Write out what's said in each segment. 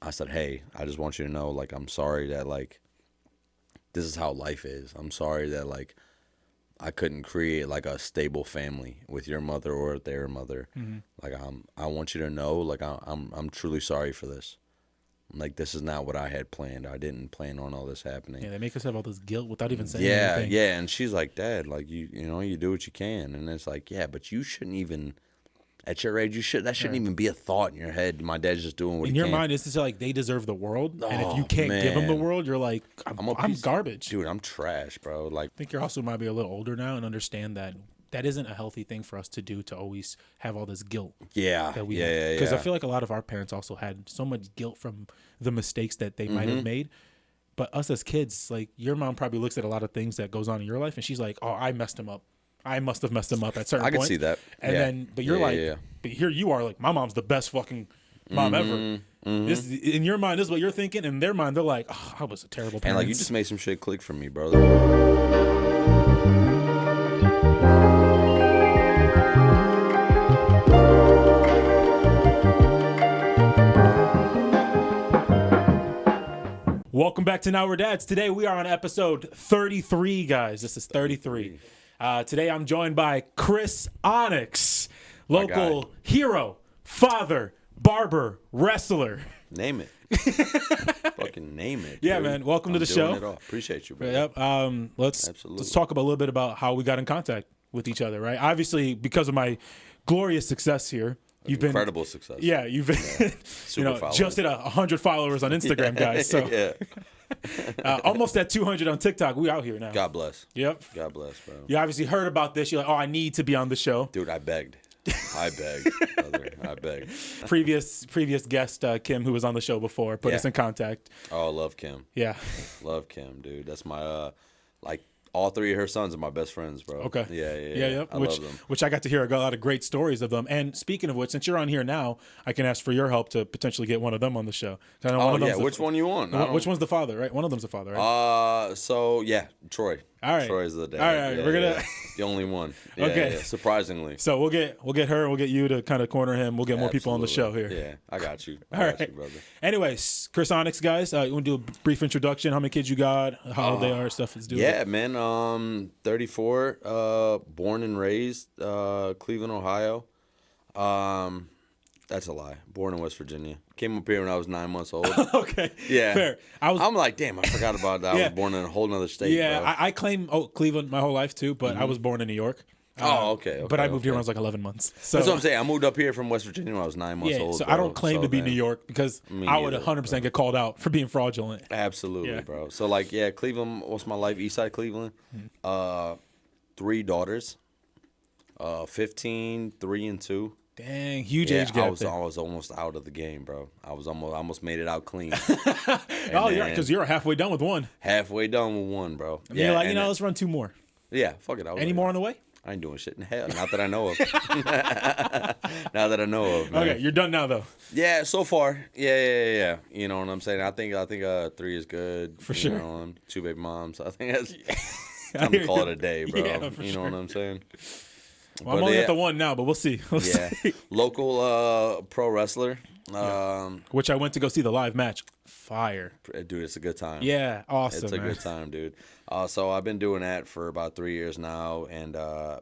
I said, hey, I just want you to know, like, I'm sorry that, like, this is how life is. I'm sorry that, like, I couldn't create, like, a stable family with your mother or their mother. Mm-hmm. Like, I want you to know, like, I'm truly sorry for this. Like, this is not what I had planned. I didn't plan on all this happening. Yeah, they make us have all this guilt without even saying Yeah, anything. yeah. And she's like, Dad, like, you know, you do what you can. And it's like, yeah, but you shouldn't even, at your age, that shouldn't even be a thought in your head. My dad's just doing what In he your can. mind, it's just like they deserve the world, and if you Oh, can't give them the man. world, you're like, I'm garbage. Dude, I'm trash, bro. Like, I think you're also might be a little older now and understand that that isn't a healthy thing for us to do, to always have all this guilt yeah, that we yeah, have. yeah, Because yeah. I feel like a lot of our parents also had so much guilt from the mistakes that they might Mm-hmm. have made. But us as kids, like your mom probably looks at a lot of things that goes on in your life, and she's like, "Oh, I messed him up. I must have messed him up at certain I can points." see that. And Yeah. then, but you're Yeah, like, yeah, yeah. but here you are, like, my mom's the best fucking mom ever. Mm-hmm. This in your mind, this is what you're thinking. In their mind, they're like, "Oh, I was a terrible parent." And, like, you just made some shit click for me, brother. Welcome back to Now We're Dads. Today we are on episode 33, guys. This is 33. Today I'm joined by Chris Onyx, local hero, father, barber, wrestler. Name it. Fucking name it. Yeah, dude. man. Welcome to the I'm doing show. it all. Appreciate you, bro. Yep. Let's Absolutely. talk a little bit about how we got in contact with each other, right? Obviously, because of my glorious success here, you've been Incredible success. Yeah, you've been Super followers. just hit 100 followers on Instagram, guys. So yeah. almost at 200 on TikTok. We out here now. God bless. Yep. God bless, bro. You obviously heard about this. You're like, oh, I need to be on the show. Dude, I begged. I begged, brother. I begged. Previous guest, Kim, who was on the show before, put us in contact. Oh, love Kim. Yeah. Love Kim, dude. That's my, like, all three of her sons are my best friends, bro. Okay. Yeah. I love them. Which I got to hear a lot of great stories of them. And speaking of which, since you're on here now, I can ask for your help to potentially get one of them on the show. I know one of them's which one you want? Which one's the father, right? One of them's the father, right? So, yeah, Troy. All right. Troy's the dad. All right, Yeah, we're gonna- yeah. The only one. Yeah, Okay. yeah, surprisingly. So we'll get her, we'll get you to kind of corner him. We'll get more people on the show here. Yeah, I got you. All got right. you, brother. Anyways, Chris Onyx, guys, you want to do a brief introduction? How many kids you got? How old they are? Stuff is doing. Yeah, man. 34. Born and raised, Cleveland, Ohio. That's a lie. Born in West Virginia. Came up here when I was 9 months old. Okay. Yeah. Fair. I'm like, damn, I forgot about that. Yeah. I was born in a whole nother state. Yeah, bro. I claim Cleveland my whole life too, but I was born in New York. Okay. But I moved here when I was like 11 months. So That's what I'm saying. I moved up here from West Virginia when I was 9 months old. so bro. I don't claim to be then- New York because Me I would neither, 100% get called out for being fraudulent. Absolutely, Yeah. bro. So, like, yeah, Cleveland, what's my life? East side Cleveland. 3 daughters. 15, 3, and 2. Dang, huge Yeah, age gap. I was there. almost out of the game, bro. I almost made it out clean. Oh, yeah, because you're halfway done with one. halfway done with one, bro. And you're like, let's run 2 more. Yeah, fuck it. I was Any like, more on the way? I ain't doing shit in hell. Not that I know of. Not that I know of, man. Okay, you're done now though. Yeah, so far. Yeah. You know what I'm saying? I think 3 is good. For sure. You know, 2 baby moms. I think that's time to call it a day, bro. Yeah, for you know what I'm saying? Well, I'm only at the 1 now, but we'll see. We'll see. Local pro wrestler. Which I went to go see the live match. Fire. Dude, it's a good time. Yeah, awesome. It's a man. good time, dude. So I've been doing that for about 3 years now, and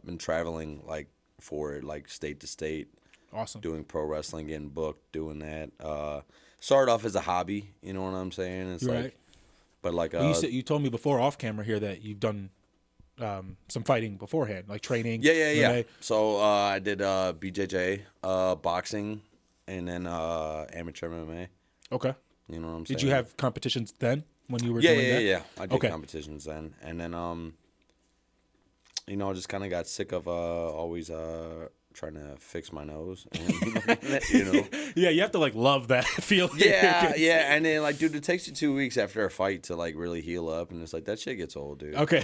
been traveling like for it, like state to state, Awesome. doing pro wrestling, getting booked, doing that. Started off as a hobby, you know what I'm saying? It's You're like, right. but like, Well, you told me before off camera here that you've done some fighting beforehand, like training. yeah. So I did BJJ, boxing, and then amateur MMA. Okay. You know what I'm saying? Did you have competitions then when you were doing that? Yeah. I did Okay. competitions then, and then just kind of got sick of always trying to fix my nose, and, you know. Yeah, you have to like love that feeling. Yeah, and then like, dude, it takes you 2 weeks after a fight to like really heal up, and it's like that shit gets old, dude. Okay.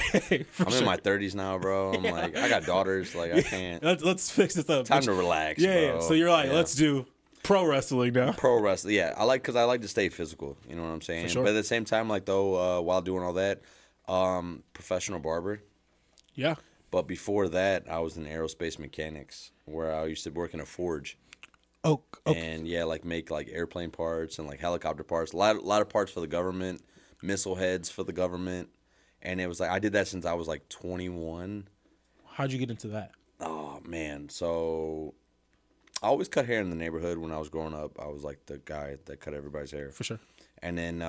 I'm in my 30s now, bro. I'm like, I got daughters, like I can't. Let's fix this up. Time to relax, Yeah. bro. So you're like, Yeah. let's do pro wrestling now. Pro wrestling, yeah. Because I like to stay physical. You know what I'm saying? sure. But at the same time, like though, while doing all that, professional barber. Yeah. But before that, I was in aerospace mechanics, where I used to work in a forge. Oh, okay. and yeah, like make like airplane parts and like helicopter parts, a lot of parts for the government, missile heads for the government, and it was like I did that since I was like 21. How'd you get into that? Oh man, so I always cut hair in the neighborhood when I was growing up. I was like the guy that cut everybody's hair, For sure. and then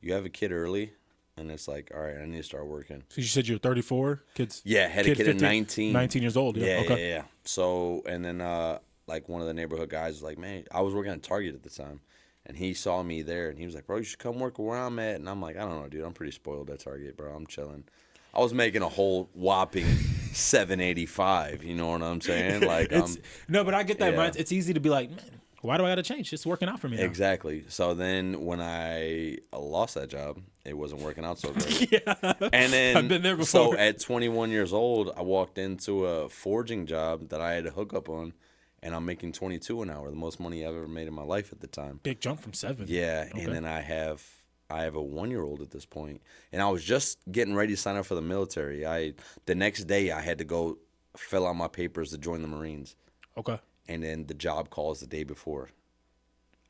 you have a kid early, and it's like, all right, I need to start working. So you said you're 34, kids. Yeah, had a kid at 19. 19 years old. Yeah. Yeah, Okay. yeah, yeah. So, and then like one of the neighborhood guys was like, man, I was working at Target at the time, and he saw me there, and he was like, bro, you should come work where I'm at. And I'm like, I don't know, dude, I'm pretty spoiled at Target, bro. I'm chilling. I was making a whole whopping 785. You know what I'm saying? Like, No, but I get that. Yeah. Right? It's easy to be like, man, why do I got to change? It's working out for me now. exactly. So then when I lost that job, it wasn't working out so great. Yeah. And then I've been there So before. at 21 years old, I walked into a forging job that I had to hook up on, and I'm making 22 an hour, the most money I've ever made in my life at the time. Big jump from 7. Yeah, Okay. and then I have a 1-year-old at this point, and I was just getting ready to sign up for the military. The next day I had to go fill out my papers to join the Marines, Okay. and then the job calls the day before.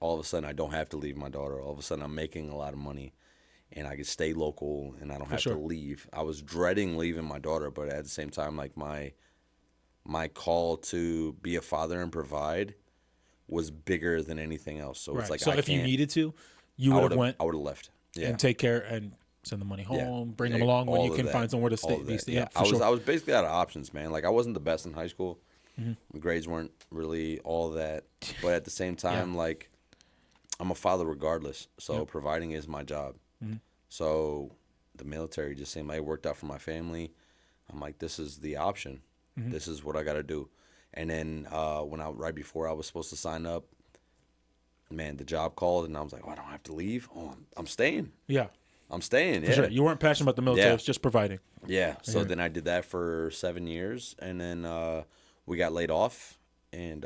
All of a sudden, I don't have to leave my daughter. All of a sudden, I'm making a lot of money, and I can stay local, and I don't have sure. to leave. I was dreading leaving my daughter, but at the same time, like my call to be a father and provide was bigger than anything else. So Right. it's like So I if you can't. needed to, you would have went I would have left. Yeah. and take care and send the money home, bring them Yeah, along when all you of can that. find somewhere to All stay. of that. Yeah, for I was sure. I was basically out of options, man. Like I wasn't the best in high school. Mm-hmm. My grades weren't really all that, but at the same time, like I'm a father regardless. So providing is my job. Mm-hmm. So the military just seemed like it worked out for my family. I'm like, this is the option. Mm-hmm. This is what I got to do. And then right before I was supposed to sign up, man, the job called, and I was like, oh, I don't have to leave. Oh, I'm staying. Yeah, I'm staying. for Yeah. sure. You weren't passionate about the military. Yeah. It's just providing. Yeah. So then I did that for 7 years, and then we got laid off, and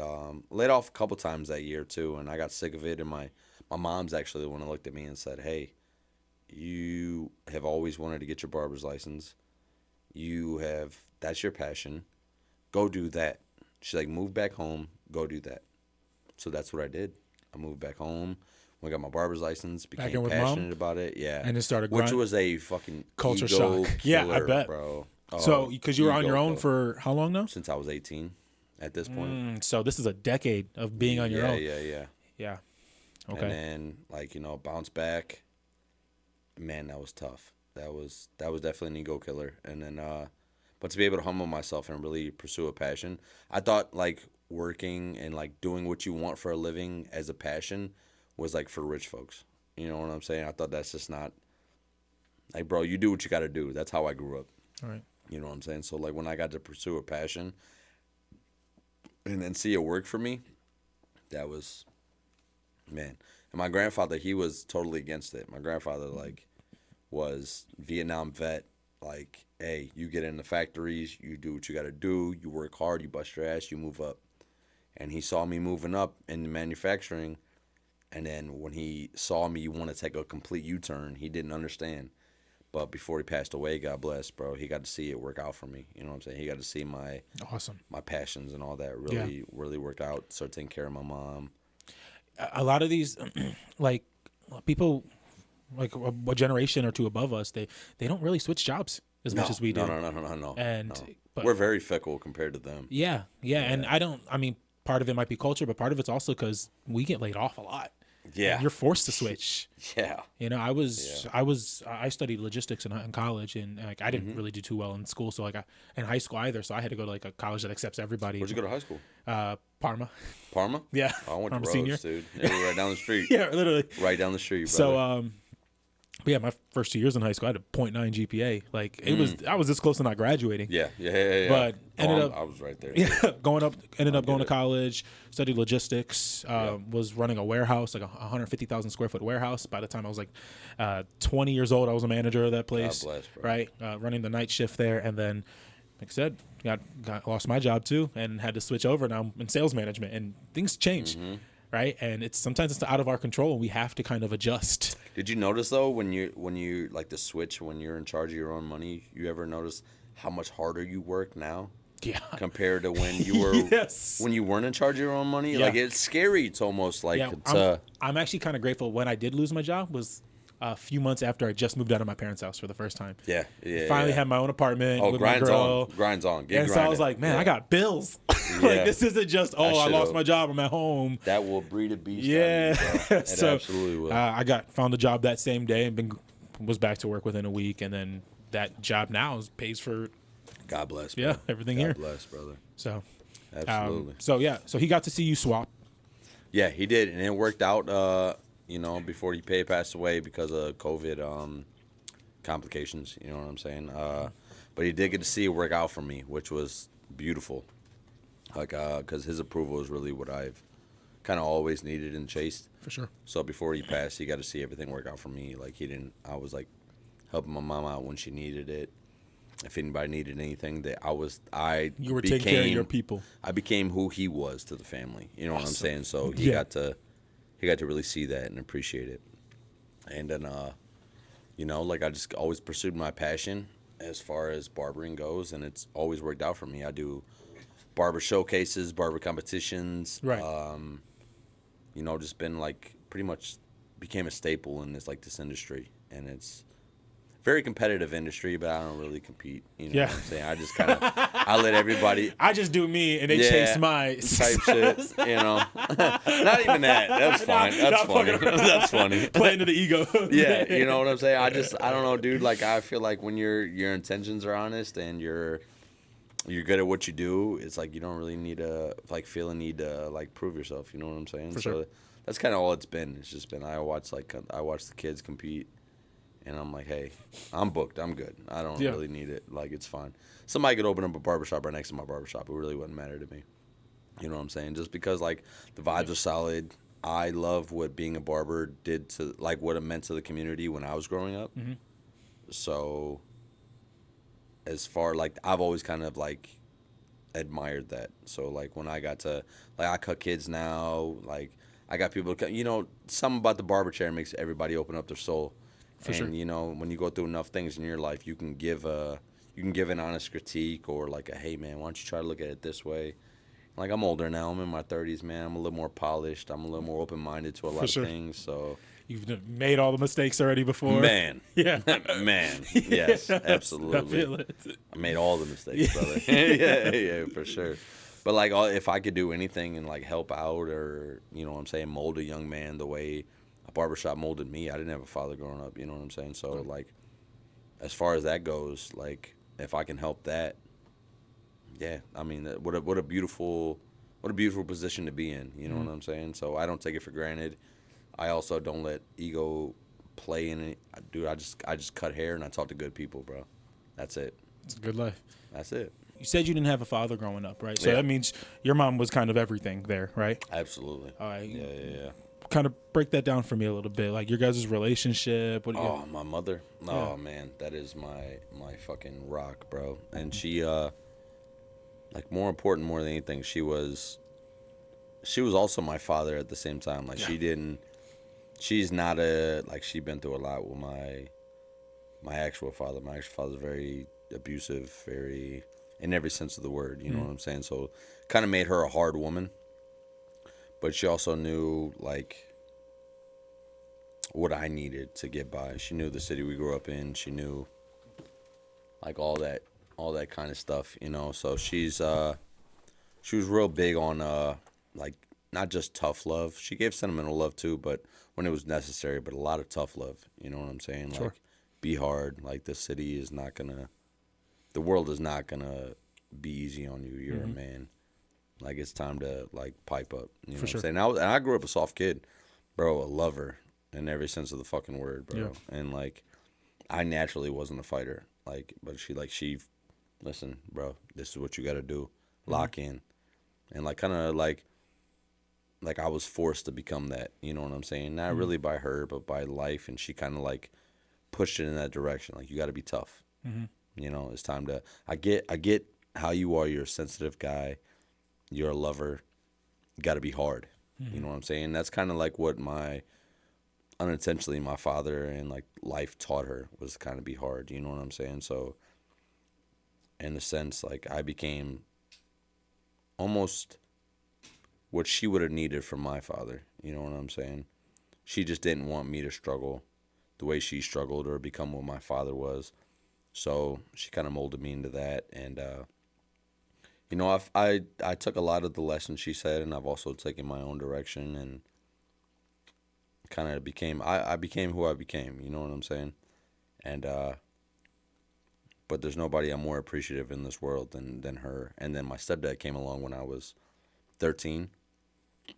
laid off a couple times that year too. And I got sick of it. And my mom's actually the one that looked at me and said, "Hey, you have always wanted to get your barber's license. That's your passion. Go do that." She's like, "Move back home. Go do that." So that's what I did. I moved back home. I got my barber's license. Back in Became with passionate mom? about it. Yeah. And it started which grind- was a fucking Culture ego shock. Yeah, I killer, bet. bro. So Oh, because you were on ego your own killer. for how long now? Since I was 18 at this point. So this is a decade of being on your yeah, own. Yeah. Yeah. And Okay. then bounce back. Man, that was tough. That was definitely an ego killer. And then but to be able to humble myself and really pursue a passion. I thought like working and like doing what you want for a living as a passion was like for rich folks. You know what I'm saying? I thought that's just not like, bro, you do what you got to do. That's how I grew up. All right. You know what I'm saying? So like when I got to pursue a passion and then see it work for me, that was, man. And my grandfather, he was totally against it. My grandfather like was Vietnam vet. Like, hey, you get in the factories, you do what you got to do, you work hard, you bust your ass, you move up. And he saw me moving up in manufacturing, and then when he saw me want to take a complete U-turn, he didn't understand. But before he passed away, God bless, bro, he got to see it work out for me. You know what I'm saying? He got to see my Awesome. passions and all that really work out. Start taking care of my mom. A lot of these, like people, like a generation or two above us, they don't really switch jobs as much as we do. No. And no. but We're very fickle compared to them. yeah, and I mean, part of it might be culture, but part of it's also because we get laid off a lot. Yeah. And you're forced to switch. Yeah. You know, I studied logistics in college, and like I didn't really do too well in school. So like in high school either. So I had to go to like a college that accepts everybody. Where'd you go to high school? Parma. Parma? Yeah. Oh, I went Parma to senior. Rhodes, dude. Yeah, we're right down the street. Yeah, literally. Right down the street, brother. So but yeah, my first 2 years in high school, I had a 0.9 GPA. Like I was this close to not graduating. Yeah. But ended up I was right there. Yeah, ended up going to college, studied logistics, was running a warehouse, like a 150,000 square foot warehouse. By the time I was like 20 years old, I was a manager of that place. God bless, bro. Right, running the night shift there, and then, like I said, lost my job too, and had to switch over. Now I'm in sales management, and things change, right? And sometimes it's out of our control, and we have to kind of adjust. Did you notice though when you like the switch when you're in charge of your own money? You ever notice how much harder you work now? Yeah. compared to when you were Yes. when you weren't in charge of your own money. Yeah. Like it's scary. It's almost like Yeah, I'm actually kind of grateful. When I did lose my job was a few months after I just moved out of my parents' house for the first time. yeah, yeah, Finally yeah. had my own apartment Oh, with my girl. grinds on. Get And so I grinding. was like, man, Yeah. I got bills. Yeah. Like this isn't just, I shit'll- lost my job, I'm at home. That will breed a beast. Yeah. Out of you, bro. It So absolutely will. I found a job that same day and was back to work within a week, and then that job now pays for God bless. Bro. everything God here. bless, brother. So Absolutely. so he got to see you swap. Yeah, he did, and it worked out. Before he passed away because of COVID complications. You know what I'm saying? But he did get to see it work out for me, which was beautiful. Like, because his approval is really what I've kind of always needed and chased. For sure. So before he passed, he got to see everything work out for me. Like I was like helping my mom out when she needed it. If anybody needed anything, You were taking care of your people. I became who he was to the family. You know what I'm Awesome. saying? So he got to really see that and appreciate it. And then, like I just always pursued my passion as far as barbering goes, and it's always worked out for me. I do barber showcases, barber competitions. Right. Just been like pretty much became a staple in this industry, and it's very competitive industry, but I don't really compete. You know what I'm saying? I just kind of I let everybody I just do me, and they chase my type shit. Not even that. That's fine. That's funny. That's funny. Play into the ego. Yeah, you know what I'm saying? I don't know, dude. Like I feel like when your intentions are honest and you're good at what you do, it's like you don't really need to feel a need to prove yourself. You know what I'm saying? For so sure. that's kind of all it's been. It's just been I watch the kids compete, and I'm like, hey, I'm booked. I'm good. I don't really need it. Like it's fine. Somebody could open up a barbershop right next to my barbershop. It really wouldn't matter to me. You know what I'm saying? Just because the vibes are solid. I love what being a barber did to what it meant to the community when I was growing up. Mm-hmm. So as far I've always kind of admired that. So when I got to I cut kids now, I got people something about the barber chair makes everybody open up their soul. For sure. When you go through enough things in your life, you can give an honest critique or hey man, why don't you try to look at it this way? I'm older now. I'm in my 30s, man. I'm a little more polished. I'm a little more open-minded to a lot of things. So you've made all the mistakes already before. Man. Yeah. Man. Yes, absolutely. I feel it. I made all the mistakes, brother. yeah, for sure. But if I could do anything and help out or what I'm saying, mold a young man the way a barbershop molded me. I didn't have a father growing up, you know what I'm saying? So as far as that goes, if I can help that, yeah, I mean, what a beautiful position to be in, you know what I'm saying? So I don't take it for granted. I also don't let ego play in it. Dude, I just cut hair and I talk to good people, bro. That's it. It's a good life. That's it. You said you didn't have a father growing up, right? So that means your mom was kind of everything there, right? Absolutely. All right. Yeah. Kind of break that down for me a little bit, your guys' relationship. My mother. Oh man, that is my fucking rock, bro. And she more important more than anything, she was also my father at the same time. She's not she's been through a lot with my actual father. My actual father's very abusive, very in every sense of the word, you know what I'm saying? So kind of made her a hard woman. But she also knew what I needed to get by. She knew the city we grew up in. She knew all that kind of stuff, So she was real big on not just tough love. She gave sentimental love too, but when it was necessary, but a lot of tough love, you know what I'm saying? Sure. Be hard. The world is not gonna be easy on you. You're a man. It's time to pipe up. You know what I'm saying? And I grew up a soft kid, bro, a lover in every sense of the fucking word, bro. Yeah. And I naturally wasn't a fighter. But she listen, bro, this is what you gotta do. Lock in. And I was forced to become that, you know what I'm saying? Not really by her, but by life, and she kinda pushed it in that direction. You gotta be tough. It's time to I get how you are. You're a sensitive guy. You're a lover. You got to be hard. You know what I'm saying? That's kind of what unintentionally my father and life taught her was kind of be hard. You know what I'm saying? So in a sense, I became almost what she would have needed from my father. You know what I'm saying? She just didn't want me to struggle the way she struggled or become what my father was. So she kind of molded me into that. And, you know, I took a lot of the lessons she said, and I've also taken my own direction and kind of I became who I became. You know what I'm saying? And, but there's nobody I'm more appreciative in this world than her. And then my stepdad came along when I was 13,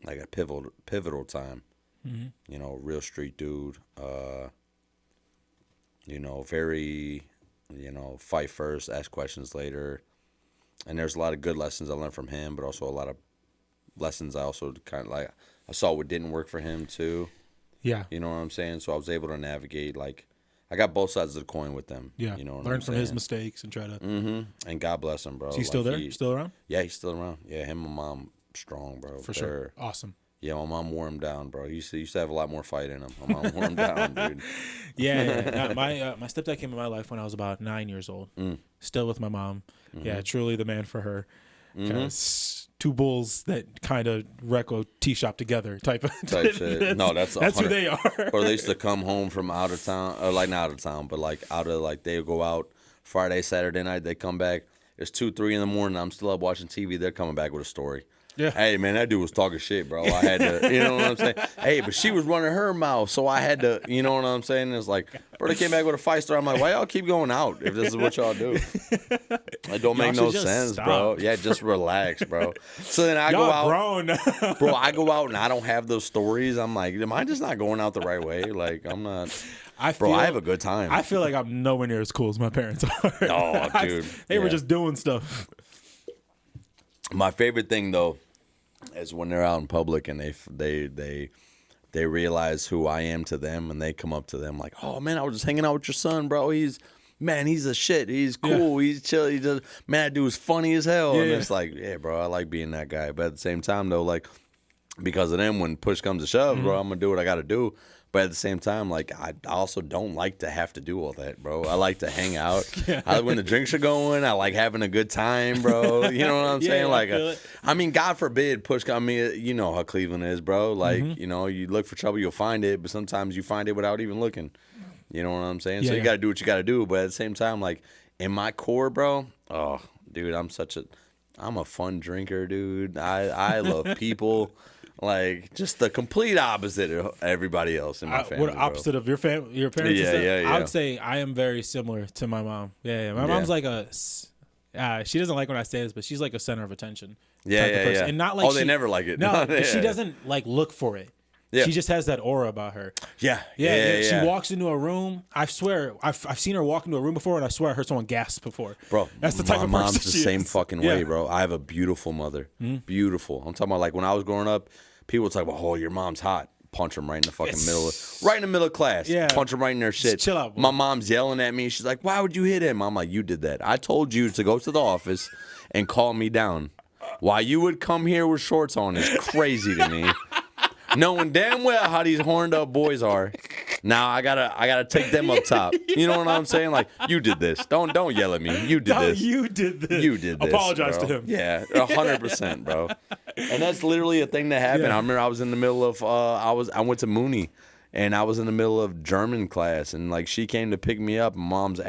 like a pivotal time. Mm-hmm. You know, real street dude. You know, very, you know, fight first, ask questions later. And there's a lot of good lessons I learned from him, but also a lot of lessons I also kind of like, I saw what didn't work for him too. Yeah. You know what I'm saying? So I was able to navigate, like, I got both sides of the coin with them. Yeah. You know what Learn I'm from saying? his mistakes and try to. Mm-hmm. And God bless him, bro. Is he still there? Still around? Yeah, he's still around. Yeah, him and mom strong, bro. For sure. Awesome. Yeah, my mom wore him down, bro. He used to have a lot more fight in him. My mom wore him down, dude. Yeah. My stepdad came in my life when I was about 9 years old. Still with my mom. Mm-hmm. Yeah, truly the man for her. Because two bulls that kind of wreck a tea shop together type shit. No, that's who they are. Or they used to come home from out of town, or like not out of town, but like out of like they go out Friday, Saturday night. They come back. It's 2, 3 in the morning. I'm still up watching TV. They're coming back with a story. Yeah. Hey, man, that dude was talking shit, bro. I had to, you know what I'm saying? Hey, but she was running her mouth, so I had to, you know what I'm saying? It's like, bro, they came back with a fight story. I'm like, why y'all keep going out if this is what y'all do? It don't make no sense, stop. bro. Yeah, just relax, bro. So then I y'all go out. Grown. Bro, I go out and I don't have those stories. I'm like, am I just not going out the right way? Like, I'm not. I have a good time. I feel like I'm nowhere near as cool as my parents are. Oh, dude. They were just doing stuff. My favorite thing, though, is when they're out in public and they realize who I am to them, and they come up to them like, "Oh man, I was just hanging out with your son, bro. He's a shit. He's cool. Yeah. He's chill. Man, that dude's funny as hell." Yeah, and it's like, yeah, bro, I like being that guy. But at the same time, though, like because of them, when push comes to shove, bro, I'm gonna do what I gotta do. But at the same time, like I also don't like to have to do all that, bro. I like to hang out. When the drinks are going, I like having a good time, bro. You know what I'm saying? Like, I mean, God forbid push come. I mean, you know how Cleveland is, bro. Like, you know, you look for trouble, you'll find it. But sometimes you find it without even looking. You know what I'm saying? So you got to do what you got to do. But at the same time, like in my core, bro. Oh, dude, I'm a fun drinker, dude. I love people. Like, just the complete opposite of everybody else in my family. What opposite of your parents? Yeah. I would say I am very similar to my mom. Yeah. My mom's like she doesn't like when I say this, but she's like a center of attention. Yeah. And not like they never like it. No, she doesn't like look for it. Yeah. She just has that aura about her. Yeah. She walks into a room. I swear, I've seen her walk into a room before, and I swear I heard someone gasp before. Bro, that's the type of person my mom's the same is. fucking way, bro. I have a beautiful mother. Beautiful. I'm talking about like when I was growing up, people would talk about, oh, your mom's hot. Punch them right in the fucking middle of class. Yeah. Punch them right in their shit. Just chill out, boy. My mom's yelling at me. She's like, why would you hit him? I'm like, you did that. I told you to go to the office and calm me down. Why you would come here with shorts on is crazy to me. Knowing damn well how these horned up boys are. Now I gotta take them up top. You know what I'm saying? Like, you did this. Don't yell at me. You did this. You did this. You did this. Apologize bro. to him. Yeah, 100%, bro. And that's literally a thing that happened. Yeah. I remember I was in the middle of I went to Mooney, and I was in the middle of German class, and like she came to pick me up. Mom's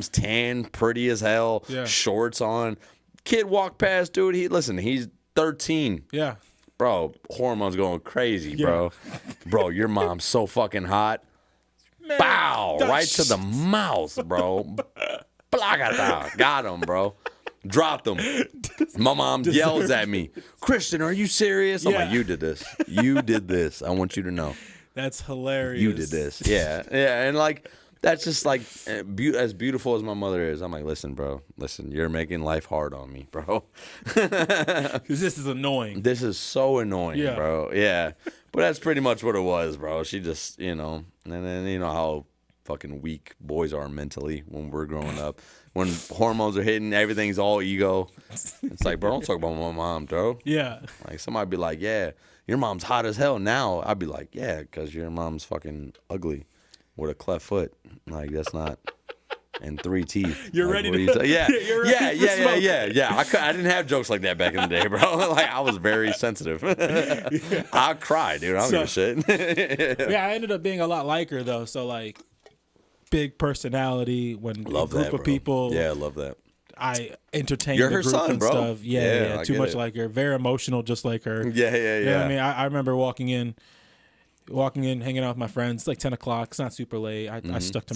tan, pretty as hell, shorts on. Kid walked past, dude. He's 13. Yeah. Bro, hormones going crazy, bro. Bro, your mom's so fucking hot. Man, bow, right to the mouth, bro. Blagata. Got him, bro. Dropped him. My mom yells at me, Christian, are you serious? I'm like, you did this. You did this. I want you to know. That's hilarious. You did this. Yeah. And like, that's just like as beautiful as my mother is. I'm like, listen, bro. Listen, you're making life hard on me, bro. Because this is annoying. This is so annoying, bro. Yeah. But that's pretty much what it was, bro. She just, you know, and then you know how fucking weak boys are mentally when we're growing up. When hormones are hitting, everything's all ego. It's like, bro, don't talk about my mom, bro. Yeah. Like, somebody be like, yeah, your mom's hot as hell now. I'd be like, yeah, because your mom's fucking ugly with a cleft foot. Like, that's not and 3 teeth. You're Like, ready what are to- you ta- yeah, you're yeah, ready for yeah, yeah, smoke. yeah. I didn't have jokes like that back in the day, bro. Like I was very sensitive. I cry, dude. I don't give a shit. Yeah, I ended up being a lot like her though. So like, big personality. When Love a group that, of bro. people, Yeah, I love that. I entertain You're the her group son, and bro. stuff. Yeah, Yeah, yeah, I too get much it. like her. Very emotional, just like her. Yeah, You know what I mean, I remember walking in, hanging out with my friends. It's like 10 o'clock. It's not super late. I stuck to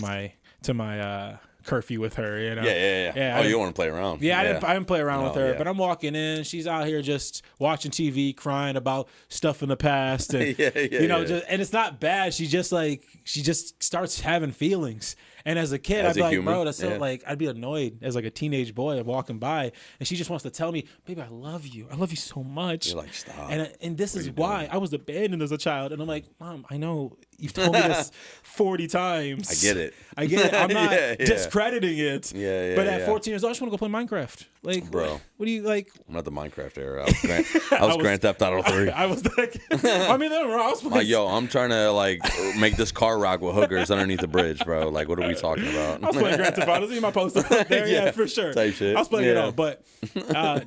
my curfew with her. You know. Yeah. Oh, you don't want to play around. Yeah, I didn't play around with her, yeah. but I'm walking in. She's out here just watching TV, crying about stuff in the past, and Yeah. just, and it's not bad. She just starts having feelings. And as a kid, I'd be like, human, bro, that's so yeah. like I'd be annoyed as like a teenage boy walking by, and she just wants to tell me, baby, I love you so much. You're like, stop. And this is why I was abandoned as a child. And I'm like, Mom, I know you've told me this 40 times. I get it. I'm not Yeah. discrediting it. Yeah, But at yeah. 14 years old, I just want to go play Minecraft. Like, Bro. what do you like? I'm not the Minecraft era. I was Grand Theft Auto 3. I was like, I mean, I was playing. Like, yo, I'm trying to like make this car rock with hookers underneath the bridge, bro. Like, what are we talking about? I was playing Grand Theft Auto. See my poster up there? Yeah, for sure. Type shit. I was playing it Yeah. all. But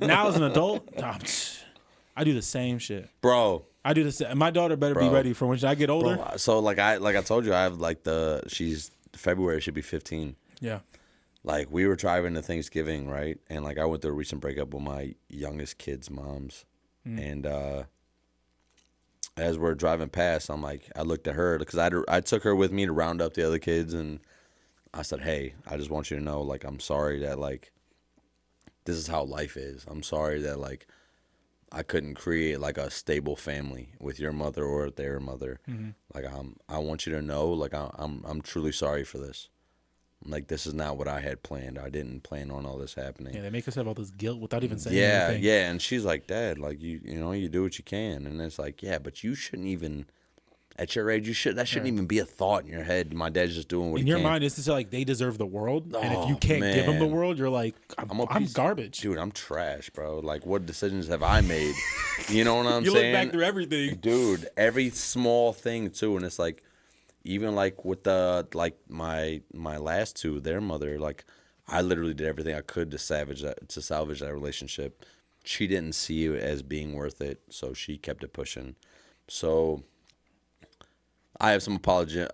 now as an adult, I do the same shit. Bro. I do the same. My daughter better be ready for when I get older. Bro, so like I told you, I have like she's February, should be 15. Yeah. Like we were driving to Thanksgiving, right? And like I went through a recent breakup with my youngest kid's moms. And as we're driving past, I'm like, I looked at her because I took her with me to round up the other kids, and I said, hey, I just want you to know, like, I'm sorry that like this is how life is. I'm sorry that like I couldn't create like a stable family with your mother or their mother. Like I want you to know, like I'm truly sorry for this. Like this is not what I had planned. I didn't plan on all this happening. Yeah, they make us have all this guilt without even saying Yeah, anything. yeah. And she's like, Dad, like you know, you do what you can. And it's like, yeah, but you shouldn't even at your age, that shouldn't even be a thought in your head. My dad's just doing what In he your can. mind, it's just like they deserve the world, and if you Oh, can't give them the man. world, you're like, I'm garbage. Dude, I'm trash, bro. Like, what decisions have I made? You know what I'm You saying? look back through everything. Dude, every small thing too, and it's like, even like with the like my last two, their mother, like I literally did everything I could to salvage that relationship. She didn't see it as being worth it, so she kept it pushing. So I have some apology,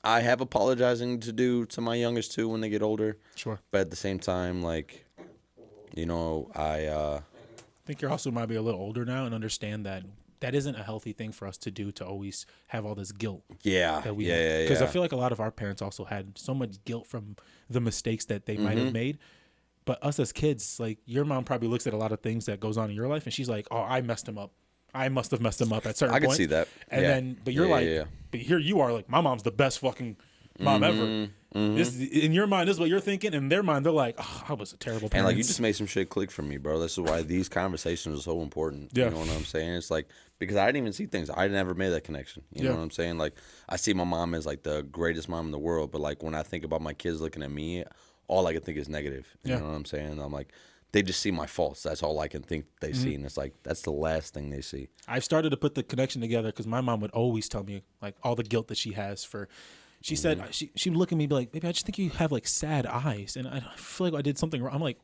I have apologizing to do to my youngest two when they get older. Sure. But at the same time, like, you know, I think your hustle might be a little older now and understand that that isn't a healthy thing for us to do, to always have all this guilt. yeah, That we yeah. Because I feel like a lot of our parents also had so much guilt from the mistakes that they might have made. But us as kids, like your mom probably looks at a lot of things that goes on in your life and she's like, oh, I messed him up. I must have messed him up at certain I points. can see that. And Yeah. then, but you're like, yeah. but here you are like, my mom's the best fucking mom ever. This, in your mind, this is what you're thinking. In their mind, they're like, oh, I was a terrible parent. And like you just made some shit click for me, bro. This is why these conversations are so important. Yeah. You know what I'm saying? It's like because I didn't even see things. I never made that connection. You know what I'm saying? Like I see my mom as like the greatest mom in the world, but like when I think about my kids looking at me, all I can think is negative. You know what I'm saying? I'm like, they just see my faults. That's all I can think they see, and it's like that's the last thing they see. I've started to put the connection together because my mom would always tell me like all the guilt that she has for. She said she would look at me and be like, "Baby, I just think you have like sad eyes," and I feel like I did something wrong. I'm like,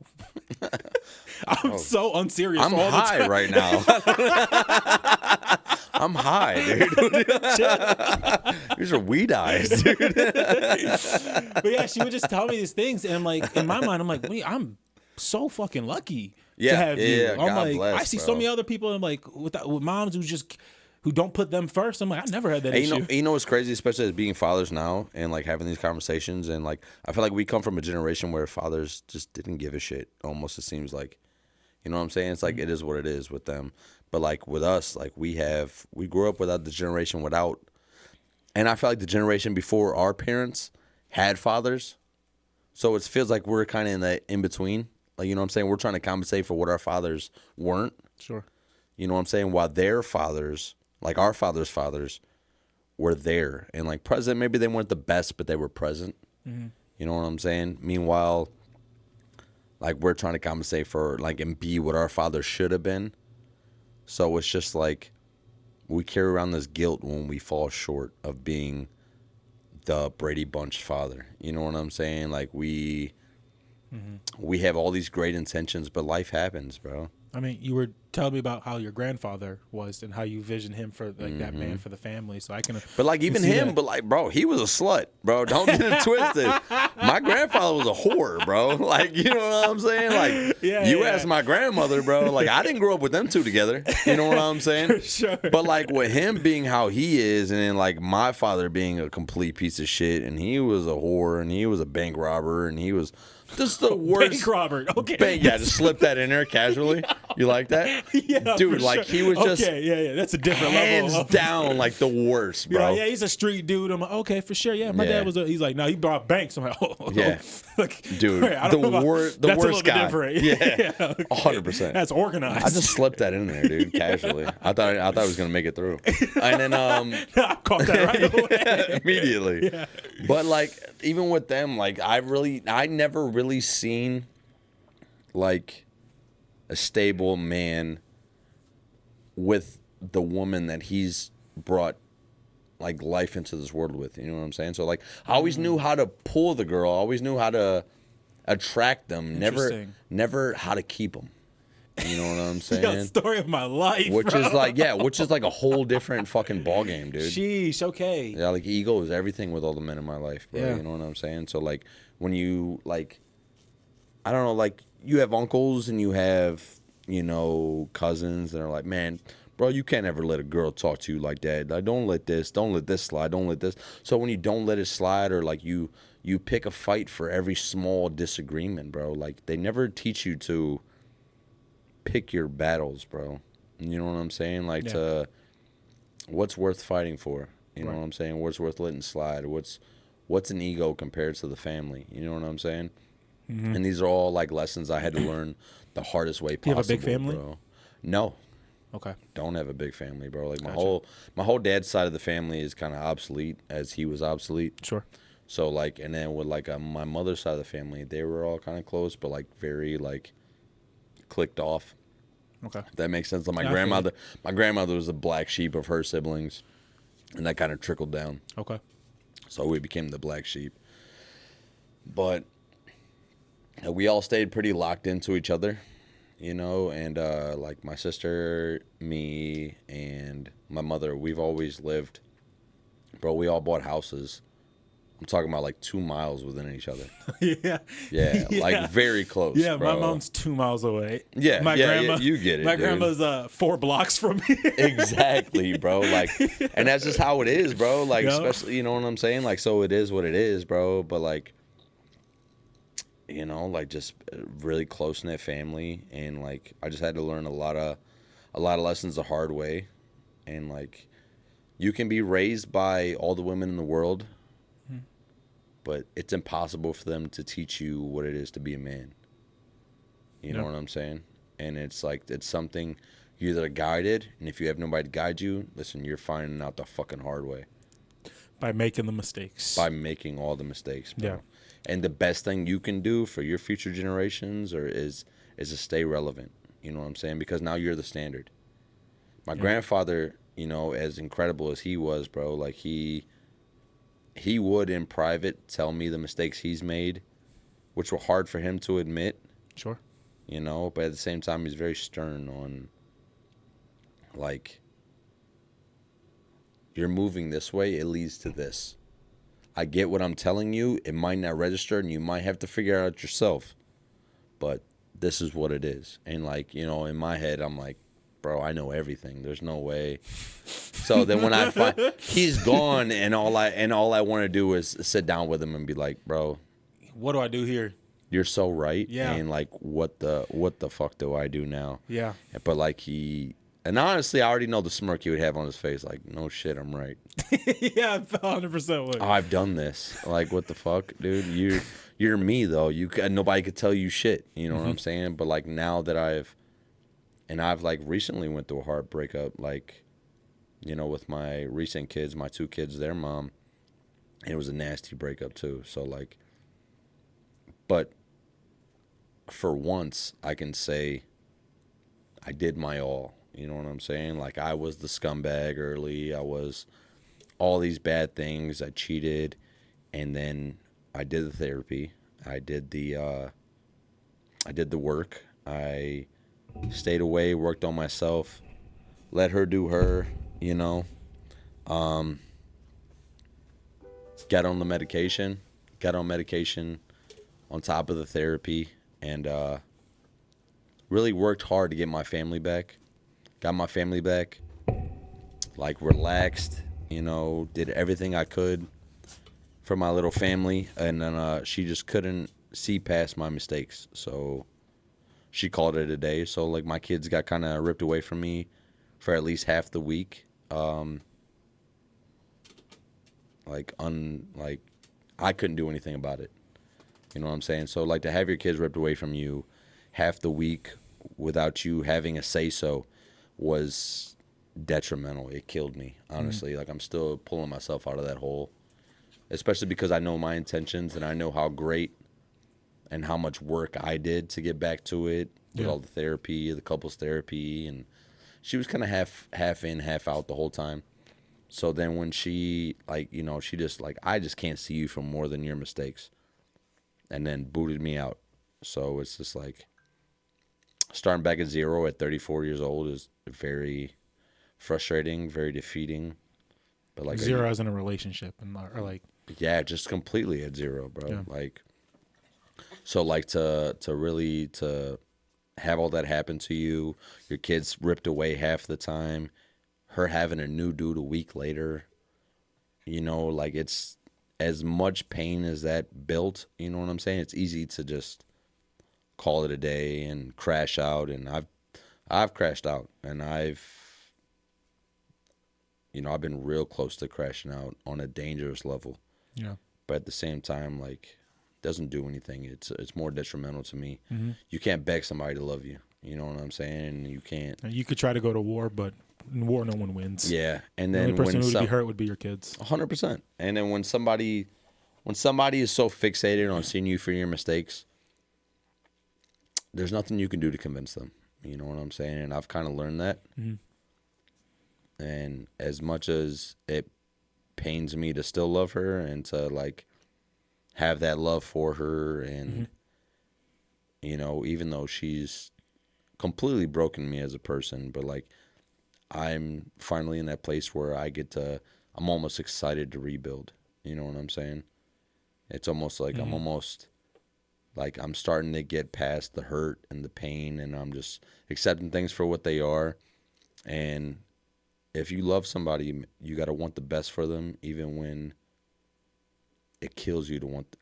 I'm so unserious. I'm all high the time. right now. I'm high, dude. These are weed eyes, dude. But yeah, she would just tell me these things, and I'm like, in my mind, I'm like, wait, I'm so fucking lucky to have you. yeah. I'm God like, bless, I see so bro. many other people. I'm like, with moms who don't put them first. I'm like, I never had that Hey, issue. you know what's crazy, especially as being fathers now and like having these conversations, and like I feel like we come from a generation where fathers just didn't give a shit. Almost, it seems like, you know what I'm saying? It's like it is what it is with them. But like with us, like we grew up without the generation without, and I feel like the generation before our parents had fathers, so it feels like we're kind of in that in between. Like, you know what I'm saying? We're trying to compensate for what our fathers weren't. Sure. You know what I'm saying? While their fathers, like our fathers' fathers, were there and like present. Maybe they weren't the best, but they were present. You know what I'm saying? Meanwhile, like we're trying to compensate for like and be what our fathers should have been. So it's just like we carry around this guilt when we fall short of being the Brady Bunch father. You know what I'm saying? Like we have all these great intentions, but life happens, bro. I mean, you were telling me about how your grandfather was and how you visioned him for like that man for the family. So I can, But like can even see him, that. but like bro, he was a slut, bro. Don't get it twisted. My grandfather was a whore, bro. Like you know what I'm saying? Like you asked my grandmother, bro. Like I didn't grow up with them two together. You know what I'm saying? For sure. But like with him being how he is, and then like my father being a complete piece of shit, and he was a whore, and he was a bank robber, and he was just the worst. Bank robber. Okay. Yeah, just slip that in there casually. You like that? Yeah, dude. for Like sure. he was just okay. Yeah, that's a different hands level. down like the worst, bro. Yeah, he's a street dude. I'm like, okay, for sure. Yeah, my dad was. He's like, no, he brought banks. I'm like, oh, Yeah. like, Dude, I don't know about- the that's a worst little bit guy. different. Yeah, okay. 100%. That's organized. I just slipped that in there, dude, casually. I thought I was gonna make it through, and then I caught that right away. immediately. Yeah. But like even with them, like I never really seen like a stable man with the woman that he's brought like life into this world with. You know what I'm saying? So like I always knew how to pull the girl. I always knew how to attract them. Never how to keep them. You know what I'm saying? Yo, story of my life. Which bro. is like a whole different fucking ball game, dude. Sheesh. Okay. Yeah, like ego is everything with all the men in my life, bro. Yeah. You know what I'm saying? So like when you like, I don't know, like you have uncles and you have cousins that are like, man, bro, you can't ever let a girl talk to you like that. Like don't let this slide, don't let this. So when you don't let it slide, or like you pick a fight for every small disagreement, bro. Like they never teach you to pick your battles, bro. You know what I'm saying? Like to what's worth fighting for? You know what I'm saying? What's worth letting slide? What's an ego compared to the family? You know what I'm saying? And these are all like lessons I had to learn the hardest way possible. You have a big family? Bro. No. Okay. Don't have a big family, bro. Like Gotcha. my whole dad's side of the family is kind of obsolete, as he was obsolete. Sure. So like, and then with like my mother's side of the family, they were all kind of close, but like very like clicked off. Okay. If that makes sense. Like my grandmother was the black sheep of her siblings, and that kind of trickled down. Okay. So we became the black sheep. But we all stayed pretty locked into each other, and like my sister, me, and my mother, we've always lived, bro, we all bought houses. I'm talking about like 2 miles within each other. Yeah. Yeah, like very close. Yeah, bro. my mom's 2 miles away. Yeah, my grandma, you get it. My dude. grandma's 4 blocks from me. Exactly, bro. Like, and that's just how it is, bro. Like, Yep. especially, you know what I'm saying? Like, so it is what it is, bro. But like, like just really close knit family, and like I just had to learn a lot of lessons the hard way, and like, you can be raised by all the women in the world, but it's impossible for them to teach you what it is to be a man. You know what I'm saying? And it's like, it's something you're either guided, and if you have nobody to guide you, listen, you're finding out the fucking hard way. By making the mistakes. By making all the mistakes, bro. Yeah. And the best thing you can do for your future generations is to stay relevant. You know what I'm saying? Because now you're the standard. My grandfather, as incredible as he was, bro, like he would in private tell me the mistakes he's made, which were hard for him to admit. Sure. But at the same time, he's very stern on, like, you're moving this way, it leads to this. I get what I'm telling you. It might not register, and you might have to figure it out yourself. But this is what it is. And, like, in my head, I'm like, bro, I know everything. There's no way. So then when I find he's gone, and all I want to do is sit down with him and be like, bro, What do I do here? you're so right. Yeah. And like, what the fuck do I do now? Yeah. But like and honestly, I already know the smirk he would have on his face. Like, no shit, I'm right. Yeah, 100% would. Oh, I've done this. Like, what the fuck, dude? You're me though. Nobody could tell you shit. You know what I'm saying? But like now that I've like recently went through a hard breakup. Like, with my recent kids, my 2 kids, their mom. And it was a nasty breakup too. So like, but for once, I can say I did my all. You know what I'm saying? Like, I was the scumbag early. I was all these bad things. I cheated. And then I did the therapy. I did the work. I stayed away, worked on myself, let her do her, you know. Got on medication on top of the therapy, and really worked hard to get my family back. Got my family back, like relaxed, you know, did everything I could for my little family, and then she just couldn't see past my mistakes, so she called it a day. So like my kids got kind of ripped away from me for at least half the week. Like I couldn't do anything about it. You know what I'm saying? So like to have your kids ripped away from you half the week without you having a say so was detrimental. It killed me, honestly. Like I'm still pulling myself out of that hole, especially because I know my intentions and I know how great and how much work I did to get back to it with all the therapy, the couples therapy, and she was kind of half in, half out the whole time. So then when she, like, you know, she just like, I just can't see you for more than your mistakes, and then booted me out. So it's just like starting back at zero at 34 years old is very frustrating, very defeating. But like zero as in a relationship, and or like just completely at zero, bro. Yeah. Like, so like to really to have all that happen to you, your kids ripped away half the time, her having a new dude a week later, you know, like it's as much pain as that built, you know what I'm saying? It's easy to just call it a day and crash out, and I've crashed out, and I've been real close to crashing out on a dangerous level. Yeah. But at the same time, like, doesn't do anything. It's more detrimental to me. Mm-hmm. You can't beg somebody to love you. You know what I'm saying? You can't. You could try to go to war, but in war, no one wins. Yeah, and then the only person who would be hurt would be your kids. 100%. And then when somebody is so fixated on seeing you for your mistakes, there's nothing you can do to convince them. You know what I'm saying? And I've kind of learned that. Mm-hmm. And as much as it pains me to still love her and to like have that love for her, and you know, even though she's completely broken me as a person, but like I'm finally in that place where I'm almost excited to rebuild. You know what I'm saying? It's almost like I'm starting to get past the hurt and the pain, and I'm just accepting things for what they are. And if you love somebody, you got to want the best for them, even when it kills you to want